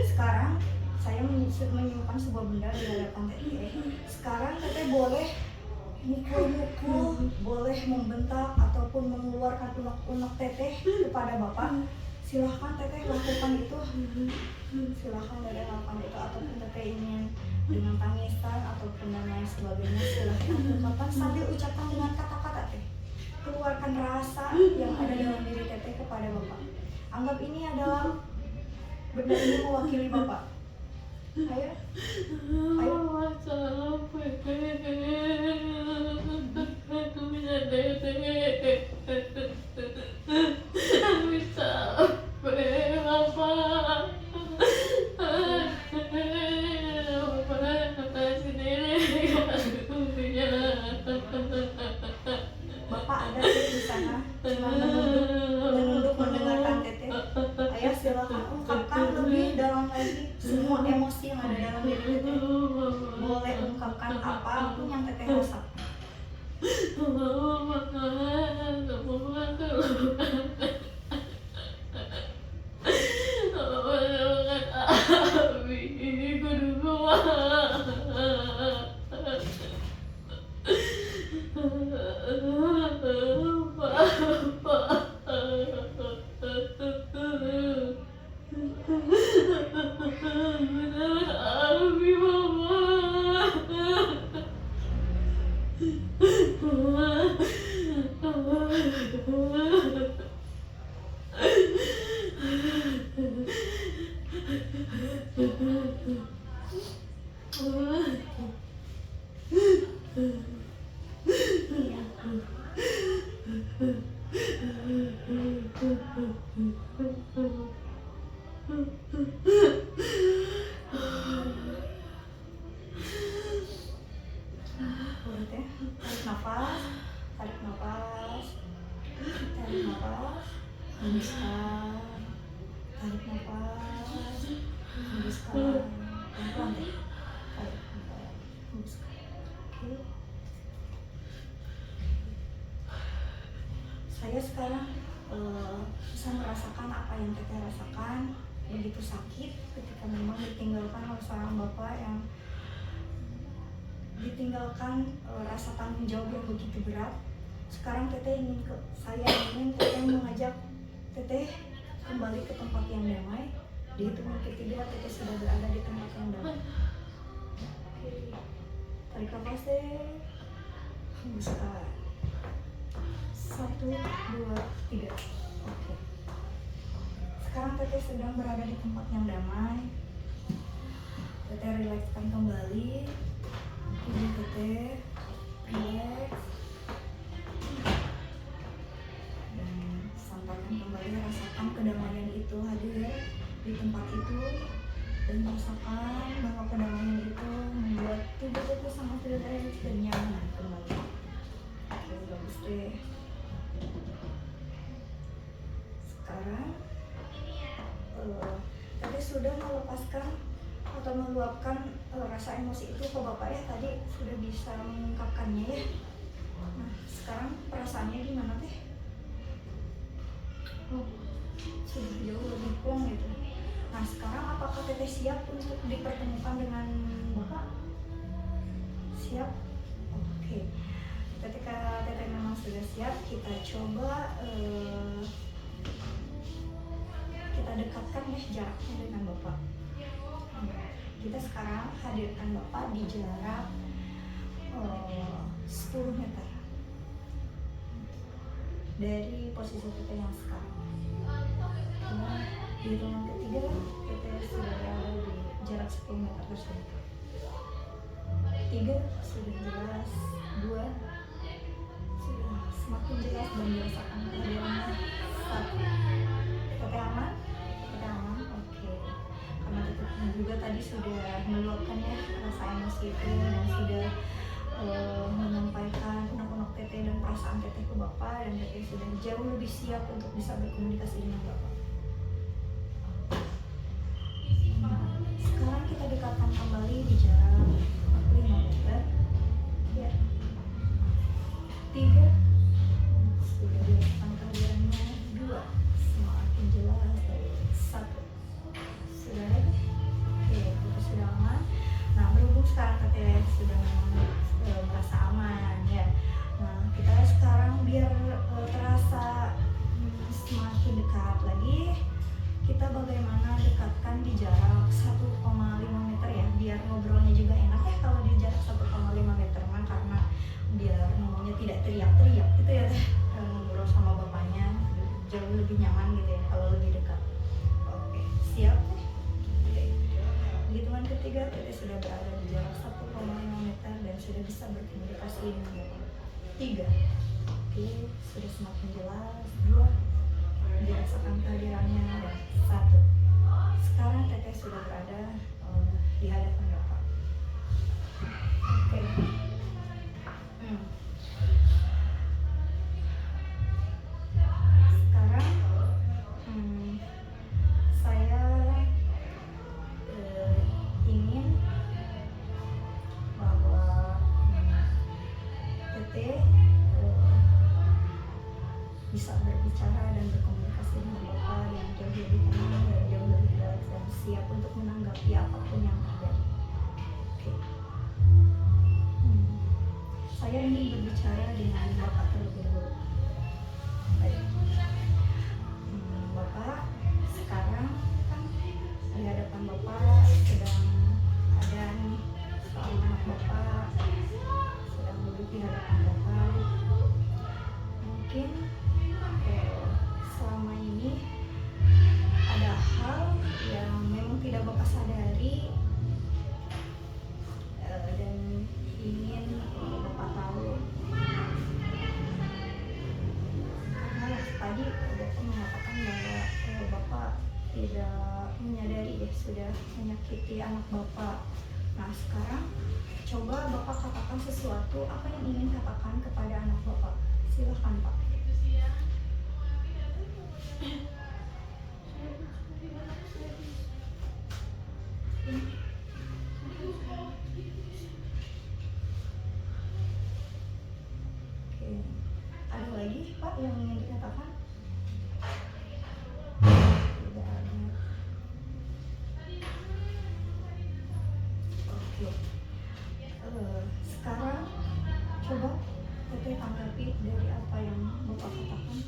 Sekarang saya menyimpan sebuah benda di hadapan teteh. Sekarang teteh boleh mukul-mukul, boleh membentak ataupun mengeluarkan unek-unek teteh kepada bapak. Silahkan teteh lakukan itu. Silahkan teteh lakukan itu, ataupun teteh ingin dengan tangisan ataupun dan lain sebagainya, silahkan ungkapkan sambil ucapkan dengan kata-kata teh. Keluarkan rasa yang ada dalam diri teteh kepada bapak. Anggap ini adalah benda ini mewakili bapak. Ayo, ayo. Bapak ada di sana, cuma menunduk mendengarkan teteh. Ayo silakan ungkapkan lebih dalam lagi semua emosi yang ada dalam diri teteh. Boleh ungkapkan apapun yang teteh rasakan. Tarik nafas, tarik nafas, tarik nafas, hembuskan, tarik nafas, hembuskan, pelan-pelan deh, tarik nafas, hembuskan. Oke. Saya sekarang bisa merasakan apa yang teteh rasakan, begitu sakit ketika memang ditinggalkan oleh seorang bapak yang ditinggalkan rasa tanggung jawab yang begitu berat. Sekarang teteh saya ingin teteh mengajak teteh kembali ke tempat yang damai. Di hitungan ketiga teteh sudah berada di tempat yang damai. Oke. Tarik nafas deh, hembuskan. 1, 2, 3. Oke. Sekarang teteh sedang berada di tempat yang damai. Teteh rilekskan kembali. Tubuh teteh rileks dan sampaikan kembali, rasakan kedamaian itu hadir di tempat itu dan rasakan bahwa kedamaian itu membuat tubuh teteh sangat rileks dan nyaman kembali. Oke, bagus deh. Sekarang teteh sudah melepaskan atau meluapkan rasa emosi itu ke bapak ya, tadi sudah bisa mengungkapkannya ya. Nah sekarang perasaannya gimana teh? Sudah jauh lebih plong gitu. Nah sekarang apakah teteh siap untuk dipertemukan dengan bapak? Siap? Oke. Ketika teteh memang sudah siap, kita coba kita dekatkan ya jaraknya dengan bapak. Kita sekarang hadirkan bapak di jarak 10 meter dari posisi kita yang sekarang. Nah, di hitungan ketiga kita sudah berada di jarak 10 meter tersebut. 3 sudah jelas, 2 sudah semakin jelas dan dirasakan kehadirannya. 1 kita aman? Kita aman? Oke. Karena kita juga tadi sudah meluapkan ya rasa emosi itu dan sudah menyampaikan unek-unek teteh dan perasaan teteh ke bapak, dan teteh sudah jauh lebih siap untuk bisa berkomunikasi dengan bapak. Sekarang kita dekatkan kembali di jarak 5 meter ya. 3 Teteh sudah merasa aman ya. Nah, kita sekarang biar terasa semakin dekat lagi, kita bagaimana dekatkan di jarak 1,5 meter ya, biar ngobrolnya juga enak ya kalau di jarak 1,5 meter mah, karena biar ngomongnya tidak teriak-teriak gitu ya Teh. Ngobrol sama bapaknya jauh lebih nyaman gitu ya kalau lebih dekat. Oke, siap Teh? Oke. Di hitungan ketiga Teteh sudah berada di jarak 1,5 meter dan sudah bisa berkomunikasi dengan bapak. 3. Oke, sudah semakin jelas. 2. Dirasakan kehadirannya. Dan 1. Sekarang Teteh sudah berada di hadapan bapak. Oke. Sekarang saya ingin bahwa Teteh bisa berbicara dan berkomunikasi dengan bapak yang jauh lebih tenang dan jauh lebih baik dan siap untuk menanggapi apapun yang terjadi. Oke. Saya ingin berbicara dengan bapak terlebih dahulu. Baik. Bapak, sekarang kan di hadapan bapak sedang ada nih seorang anak bapak sedang duduk di hadapan bapak. Mungkin selama ini ada hal yang memang tidak bapak sadari dan ingin bapak tahu. Karena tadi bapak mengatakan bahwa bapak tidak menyadari sudah menyakiti anak bapak. Nah, sekarang coba bapak katakan sesuatu, apa yang ingin katakan kepada anak bapak. Silahkan Pak. Oke. Ada lagi Pak yang ingin dikatakan? Tidak ada. Oke. Sekarang coba Teteh tanggapi dari apa yang bapak katakan.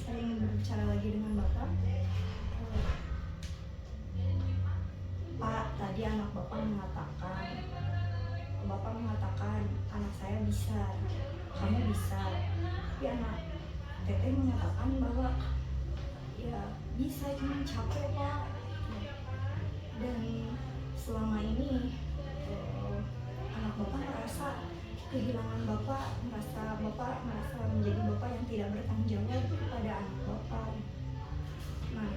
Saya ingin berbicara lagi dengan bapak. Pak, tadi anak bapak mengatakan anak saya bisa, kamu bisa. Tapi anak Teteh mengatakan bahwa ya bisa, cuma capek Pak. Dan selama ini anak bapak merasa kehilangan bapak, merasa menjadi bapak yang tidak bertanggung jawab kepada anak bapak. Nah,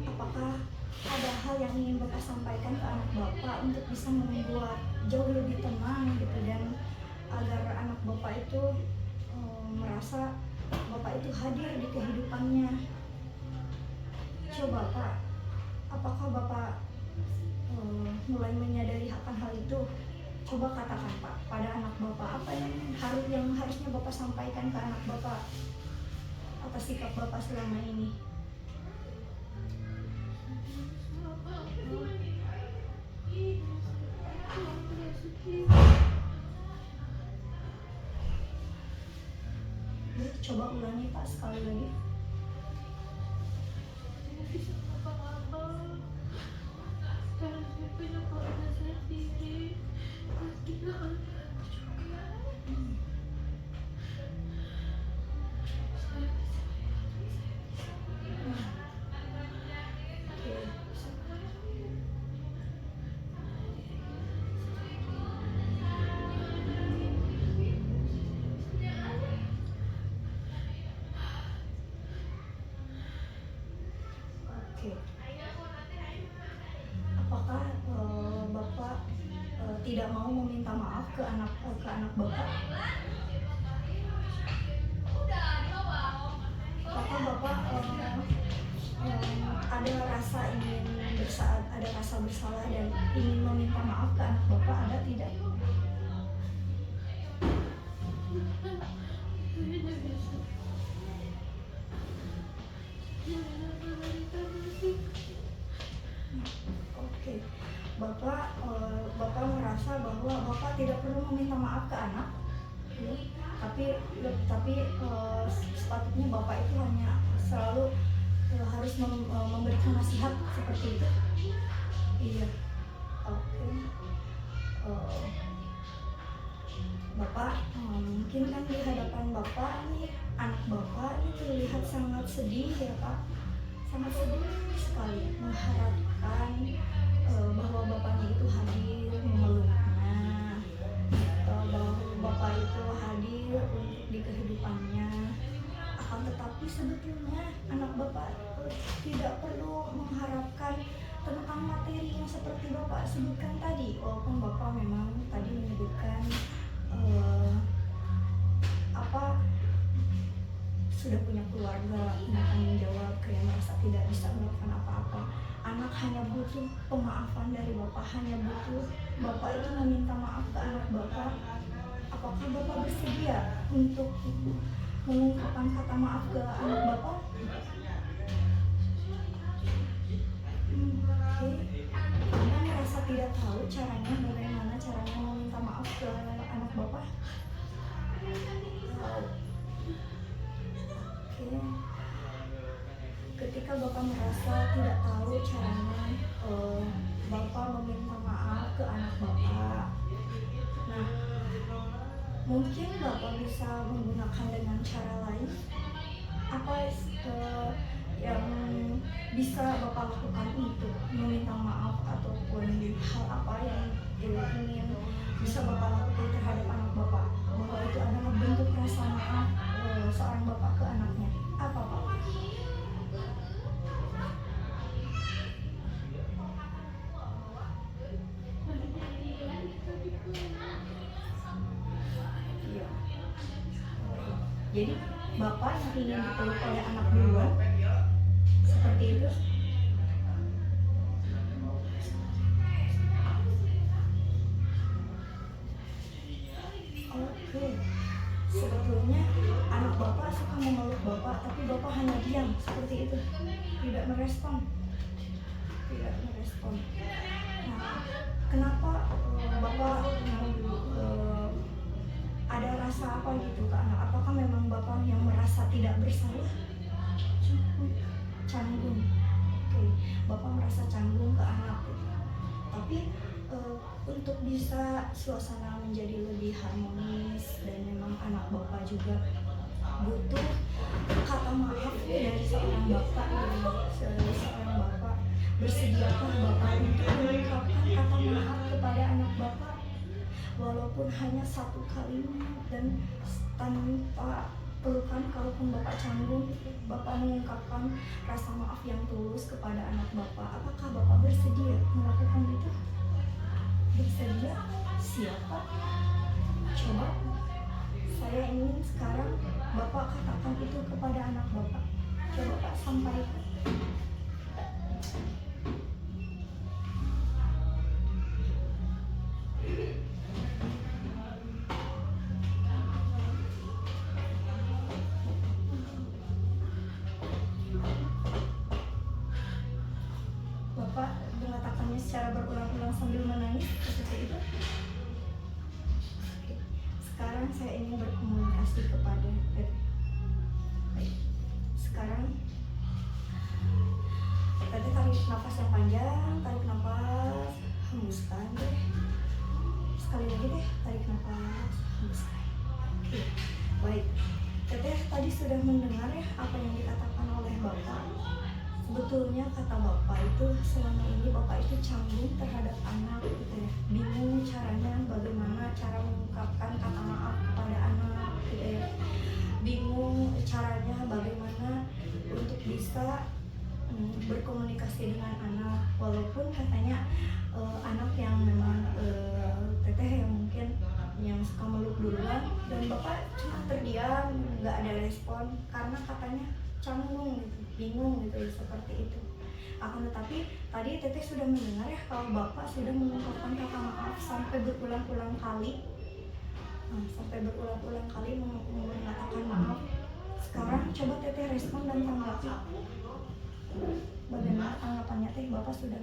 apakah ada hal yang ingin bapak sampaikan ke anak bapak untuk bisa membuat jauh lebih tenang gitu, dan agar anak bapak itu merasa bapak itu hadir di kehidupannya? Coba Pak, apakah bapak mulai menyadari akan hal itu? Coba katakan Pak pada anak bapak, apa yang harusnya bapak sampaikan ke anak bapak atas sikap bapak selama ini. Coba ulangi Pak sekali lagi. Oke. Apakah bapak tidak mau meminta maaf ke anak bapak? Apakah bapak ingin meminta maaf ke anak bapak, ada tidak? Oke, bapak merasa bahwa bapak tidak perlu meminta maaf ke anak, ya, tapi sepatutnya bapak itu hanya selalu harus memberikan nasihat seperti itu. Iya, oke. Bapak mungkin kan di hadapan bapak nih, anak bapak ini terlihat sangat sedih ya Pak, sangat sedih sekali, mengharapkan bahwa bapaknya itu hadir memeluknya, bahwa bapak itu hadir untuk di kehidupannya. Akan tetapi sebetulnya anak bapak tidak perlu mengharapkan tentang materi yang seperti bapak sebutkan tadi, walaupun bapak memang tadi menyebutkan sudah punya keluarga, punya tanggung jawab, kayak merasa tidak bisa melakukan apa-apa. Anak hanya butuh pemaafan dari bapak, hanya butuh bapak itu meminta maaf ke anak bapak. Apakah bapak bersedia untuk mengungkapkan kata maaf ke anak bapak? Oke. Anda merasa tidak tahu caranya, bagaimana caranya meminta maaf ke anak bapak? Ketika bapak merasa tidak tahu caranya bapak meminta maaf ke anak bapak, nah mungkin bapak bisa menggunakan dengan cara lain. Apa yang bisa bapak lakukan untuk meminta maaf, ataupun hal apa yang ingin bisa bapak lakukan terhadap anak bapak, bahwa itu adalah bentuk rasa maaf seorang bapak ke anaknya? Apa Pak? Iya. Jadi bapak yang ingin dipeluk oleh anak duluan, seperti itu? Oke. Sebetulnya anak bapak suka memeluk bapak, tapi bapak hanya diam seperti itu, tidak merespon. Nah, kenapa bapak ada rasa apa gitu ke anak? Apakah memang bapak yang merasa tidak bersalah? Canggung. Oke, bapak merasa canggung ke anak. Tapi untuk bisa suasana menjadi lebih harmonis, dan memang anak bapak juga butuh kata maaf dari seorang bapak. Bersediakah bapak untuk mengungkapkan kata maaf kepada anak bapak, walaupun hanya satu kalimat dan tanpa pelukan? Kalaupun bapak canggung, bapak mengungkapkan rasa maaf yang tulus kepada anak bapak. Apakah bapak bersedia melakukan itu? Bersedia? Siapa? Coba saya ingin sekarang bapak katakan itu kepada anak bapak. Coba Pak sampaikan. Bapak mengatakannya secara berulang-ulang sambil menangis seperti itu. Sekarang saya ingin berkomunikasi kepada Baik. Sekarang Teteh tarik nafas yang panjang, tarik nafas, hembuskan deh. Sekali lagi deh, tarik nafas, hembuskan. Oke, baik. Teteh tadi sudah mendengar ya apa yang dikatakan oleh Bapak. Sebetulnya kata Bapak itu selama ini Bapak itu canggung terhadap anak gitu ya. Bingung caranya bagaimana cara mengungkapkan kata maaf kepada anak gitu ya. Bingung caranya bagaimana untuk bisa berkomunikasi dengan anak, walaupun katanya anak yang memang teteh yang mungkin yang suka meluk duluan, dan Bapak cuma terdiam, nggak ada respon karena katanya canggung gitu, bingung gitu seperti itu. Akan tetapi tadi teteh sudah mendengar ya kalau bapak sudah mengungkapkan kata maaf sampai berulang-ulang kali. Nah, sampai berulang-ulang kali mengatakan maaf. Sekarang coba teteh respon dan tanggapi. Bagaimana tanggapannya teh? Bapak sudah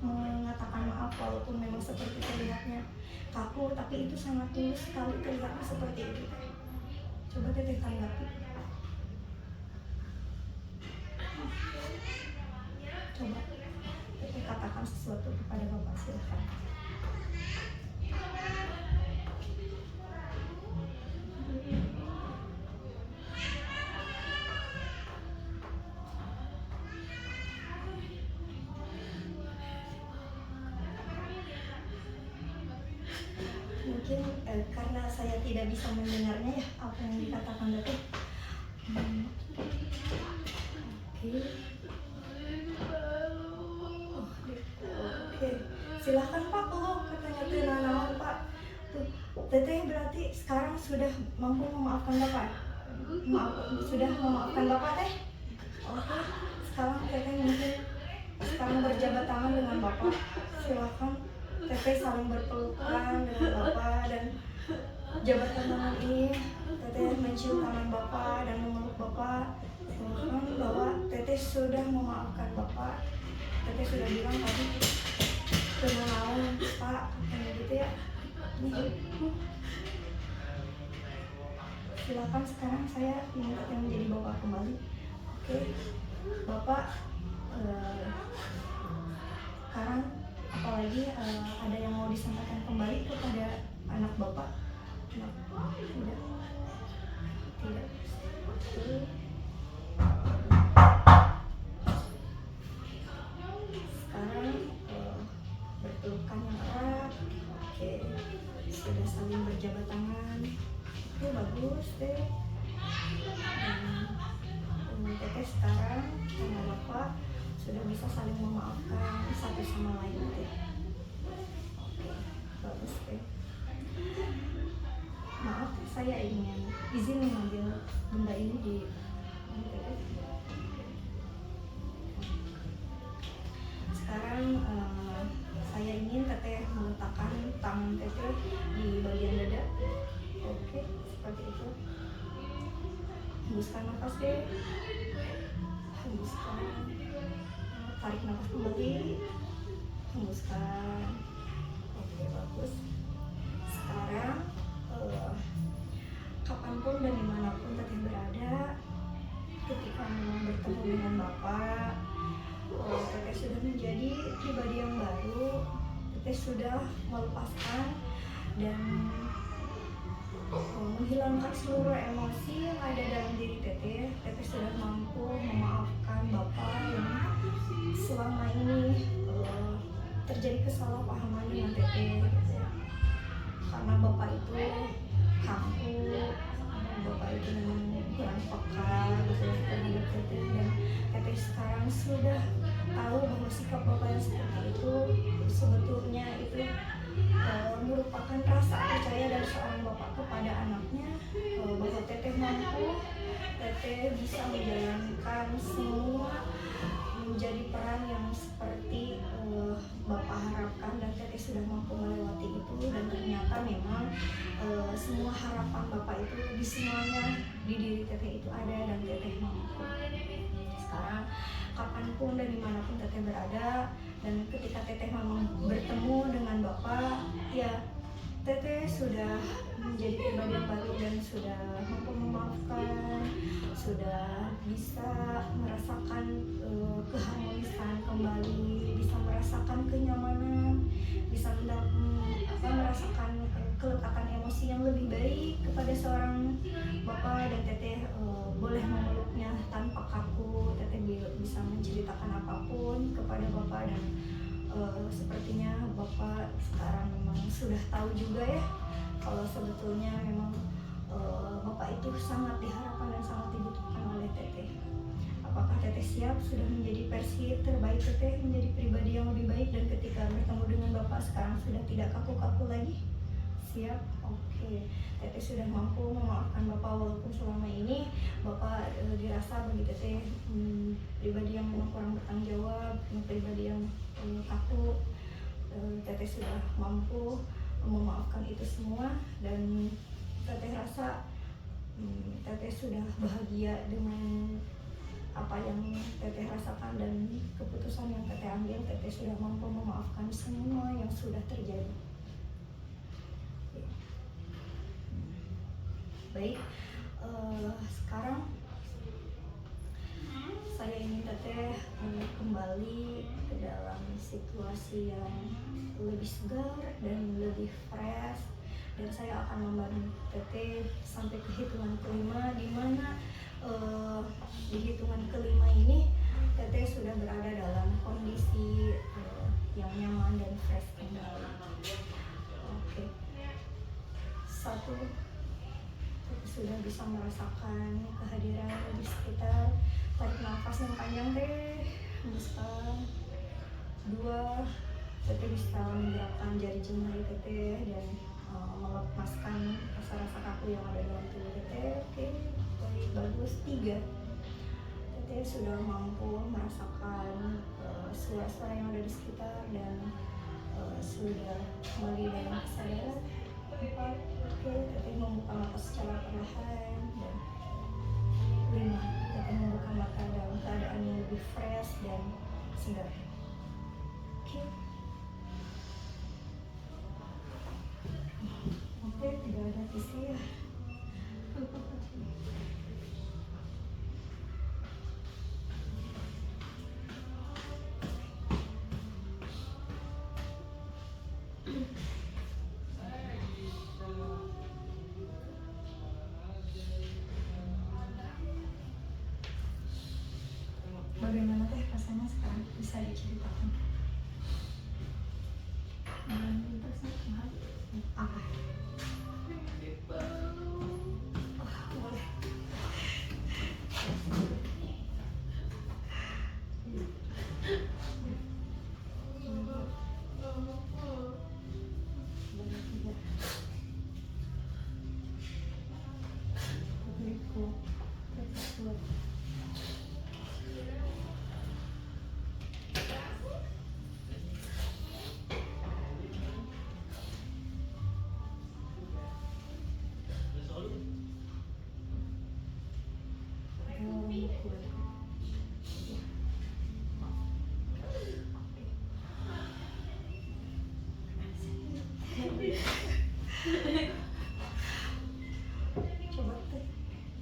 mengatakan maaf walaupun memang seperti terlihatnya kaku, tapi itu sangat tulus sekali terlihatnya seperti itu teh. Coba teteh tanggapi. Coba teteh katakan sesuatu kepada bapak, silahkan. Mungkin karena saya tidak bisa mendengarnya ya apa yang dikatakan teteh. Oke. Oke, silahkan Pak, peluk katanya teh naon Pak. Tuh, teteh berarti sekarang sudah mampu memaafkan Bapak. Sudah memaafkan Bapak teh. Oke, sekarang teteh mungkin sekarang berjabat tangan dengan Bapak. Silahkan teteh saling berpelukan dengan Bapak dan jabatan tangan ini teteh mencium tangan Bapak dan memeluk Bapak. Silahkan bahwa teteh sudah memaafkan Bapak. Teteh sudah bilang tadi kenalan Pak katanya gitu ya. Nih. Silakan sekarang saya ingin teteh menjadi Bapak kembali. Oke, Bapak sekarang apalagi ada yang mau disampaikan kembali kepada anak Bapak? Tidak. Tidak. Oke. Sekarang berpelukan yang erat. Oke, sudah saling berjabat tangan. Oke, bagus deh. Teteh sekarang sama Bapak sudah bisa saling memaafkan satu sama lain deh. Oke, bagus deh. Maaf, saya ingin izin mengambil benda ini di teteh. Sekarang saya ingin teteh meletakkan tangan teteh di bagian dada. Oke, seperti itu. Hembuskan nafas deh. Hembuskan. Tarik nafas kembali. Hembuskan. Oke, bagus. Sekarang kapanpun dan dimanapun teteh berada, ketika memang bertemu dengan Bapak, teteh sudah menjadi pribadi yang baru. Teteh sudah melepaskan dan menghilangkan seluruh emosi yang ada dalam diri teteh. Teteh sudah mampu memaafkan Bapak yang selama ini terjadi kesalahpahaman dengan teteh. Karena Bapak itu kaku, Bapak itu memang kurang peka gitu terhadap teteh, dan teteh sekarang sudah tahu bahwa sikap Bapak yang seperti itu sebetulnya itu merupakan rasa percaya dari seorang bapak kepada anaknya, bahwa teteh mampu, teteh bisa menjalankan semua menjadi peran yang seperti Bapak harapkan, dan teteh sudah mampu melewati itu. Dan ternyata memang semua harapan Bapak itu di semuanya di diri teteh itu ada, dan teteh mampu. Sekarang kapanpun dan dimanapun teteh berada, dan ketika teteh memang bertemu dengan Bapak, ya teteh sudah menjadi pribadi yang baru dan sudah mampu memaafkan, sudah bisa merasakan keharmonisan kembali, bisa merasakan kenyamanan, bisa merasakan kelekatan emosi yang lebih baik kepada seorang Bapak, dan teteh boleh memeluknya tanpa kaku. Teteh bisa menceritakan apapun kepada Bapak, dan sepertinya Bapak sekarang memang sudah tahu juga ya kalau sebetulnya memang Bapak itu sangat diharapkan dan sangat dibutuhkan oleh teteh. Apakah teteh siap sudah menjadi versi terbaik teteh, menjadi pribadi yang lebih baik, dan ketika bertemu dengan Bapak sekarang sudah tidak kaku-kaku lagi? Siap, oke. Teteh sudah mampu memaafkan Bapak walaupun selama ini Bapak dirasa bagi Teteh pribadi yang memang kurang bertanggung jawab, pribadi yang kaku. Teteh sudah mampu memaafkan itu semua dan Teteh rasa Teteh sudah bahagia dengan apa yang Teteh rasakan dan keputusan yang Teteh ambil. Teteh sudah mampu memaafkan semua yang sudah terjadi. Baik, sekarang saya ingin Teteh kembali ke dalam situasi yang lebih segar dan lebih fresh, dan saya akan membantu Teteh sampai ke hitungan kelima, di mana di hitungan kelima ini Teteh sudah berada dalam kondisi yang nyaman dan fresh kembali. Oke, 1, sudah bisa merasakan kehadiran di sekitar. Tarik nafas yang panjang Teh, hembuskan. 2, Teteh bisa menggerakkan jari jemari Teteh dan melepaskan rasa-rasa kaku yang ada dalam tubuh Teteh. Oke, baik, bagus. 3, Teteh sudah mampu merasakan suara-suara yang ada di sekitar dan sudah kembali dalam kesadaran. 4, oke, Teteh membuka mata secara perlahan. Dan 5, Teteh membuka mata dalam keadaan yang lebih fresh dan segar. Oke. Oke, tidak ada tisu ya. Bagaimana Teh rasanya sekarang, bisa diceritakan? Apa? Boleh. Coba Teh,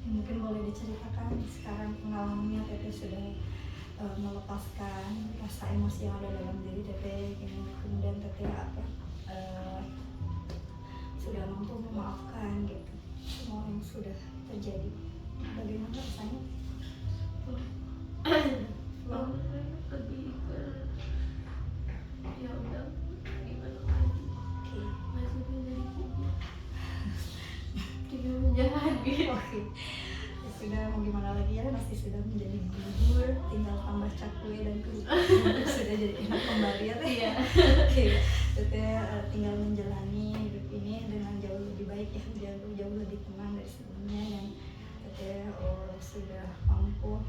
mungkin boleh diceritakan sekarang pengalamannya. Teteh sudah melepaskan rasa emosi yang ada dalam diri Teteh, kemudian Teteh sudah mampu memaafkan gitu semua yang sudah terjadi. Bagaimana rasanya? Lebih ke ya udah gimana lagi, masih dari kita tinggal menjalani. Oke. Ya sudah, mau gimana lagi ya, masih sudah menjadi gugur, tinggal tambah cakwe dan kerupuk sudah jadi enak kembali ya Teh. Iya. Oke, Teteh tinggal menjalani hidup ini dengan jauh lebih baik ya, jauh lebih tenang dari sebelumnya, dan Teteh sudah mampu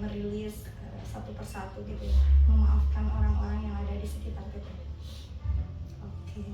merilis satu persatu gitu ya, memaafkan orang-orang yang ada di sekitar Teteh. Oke.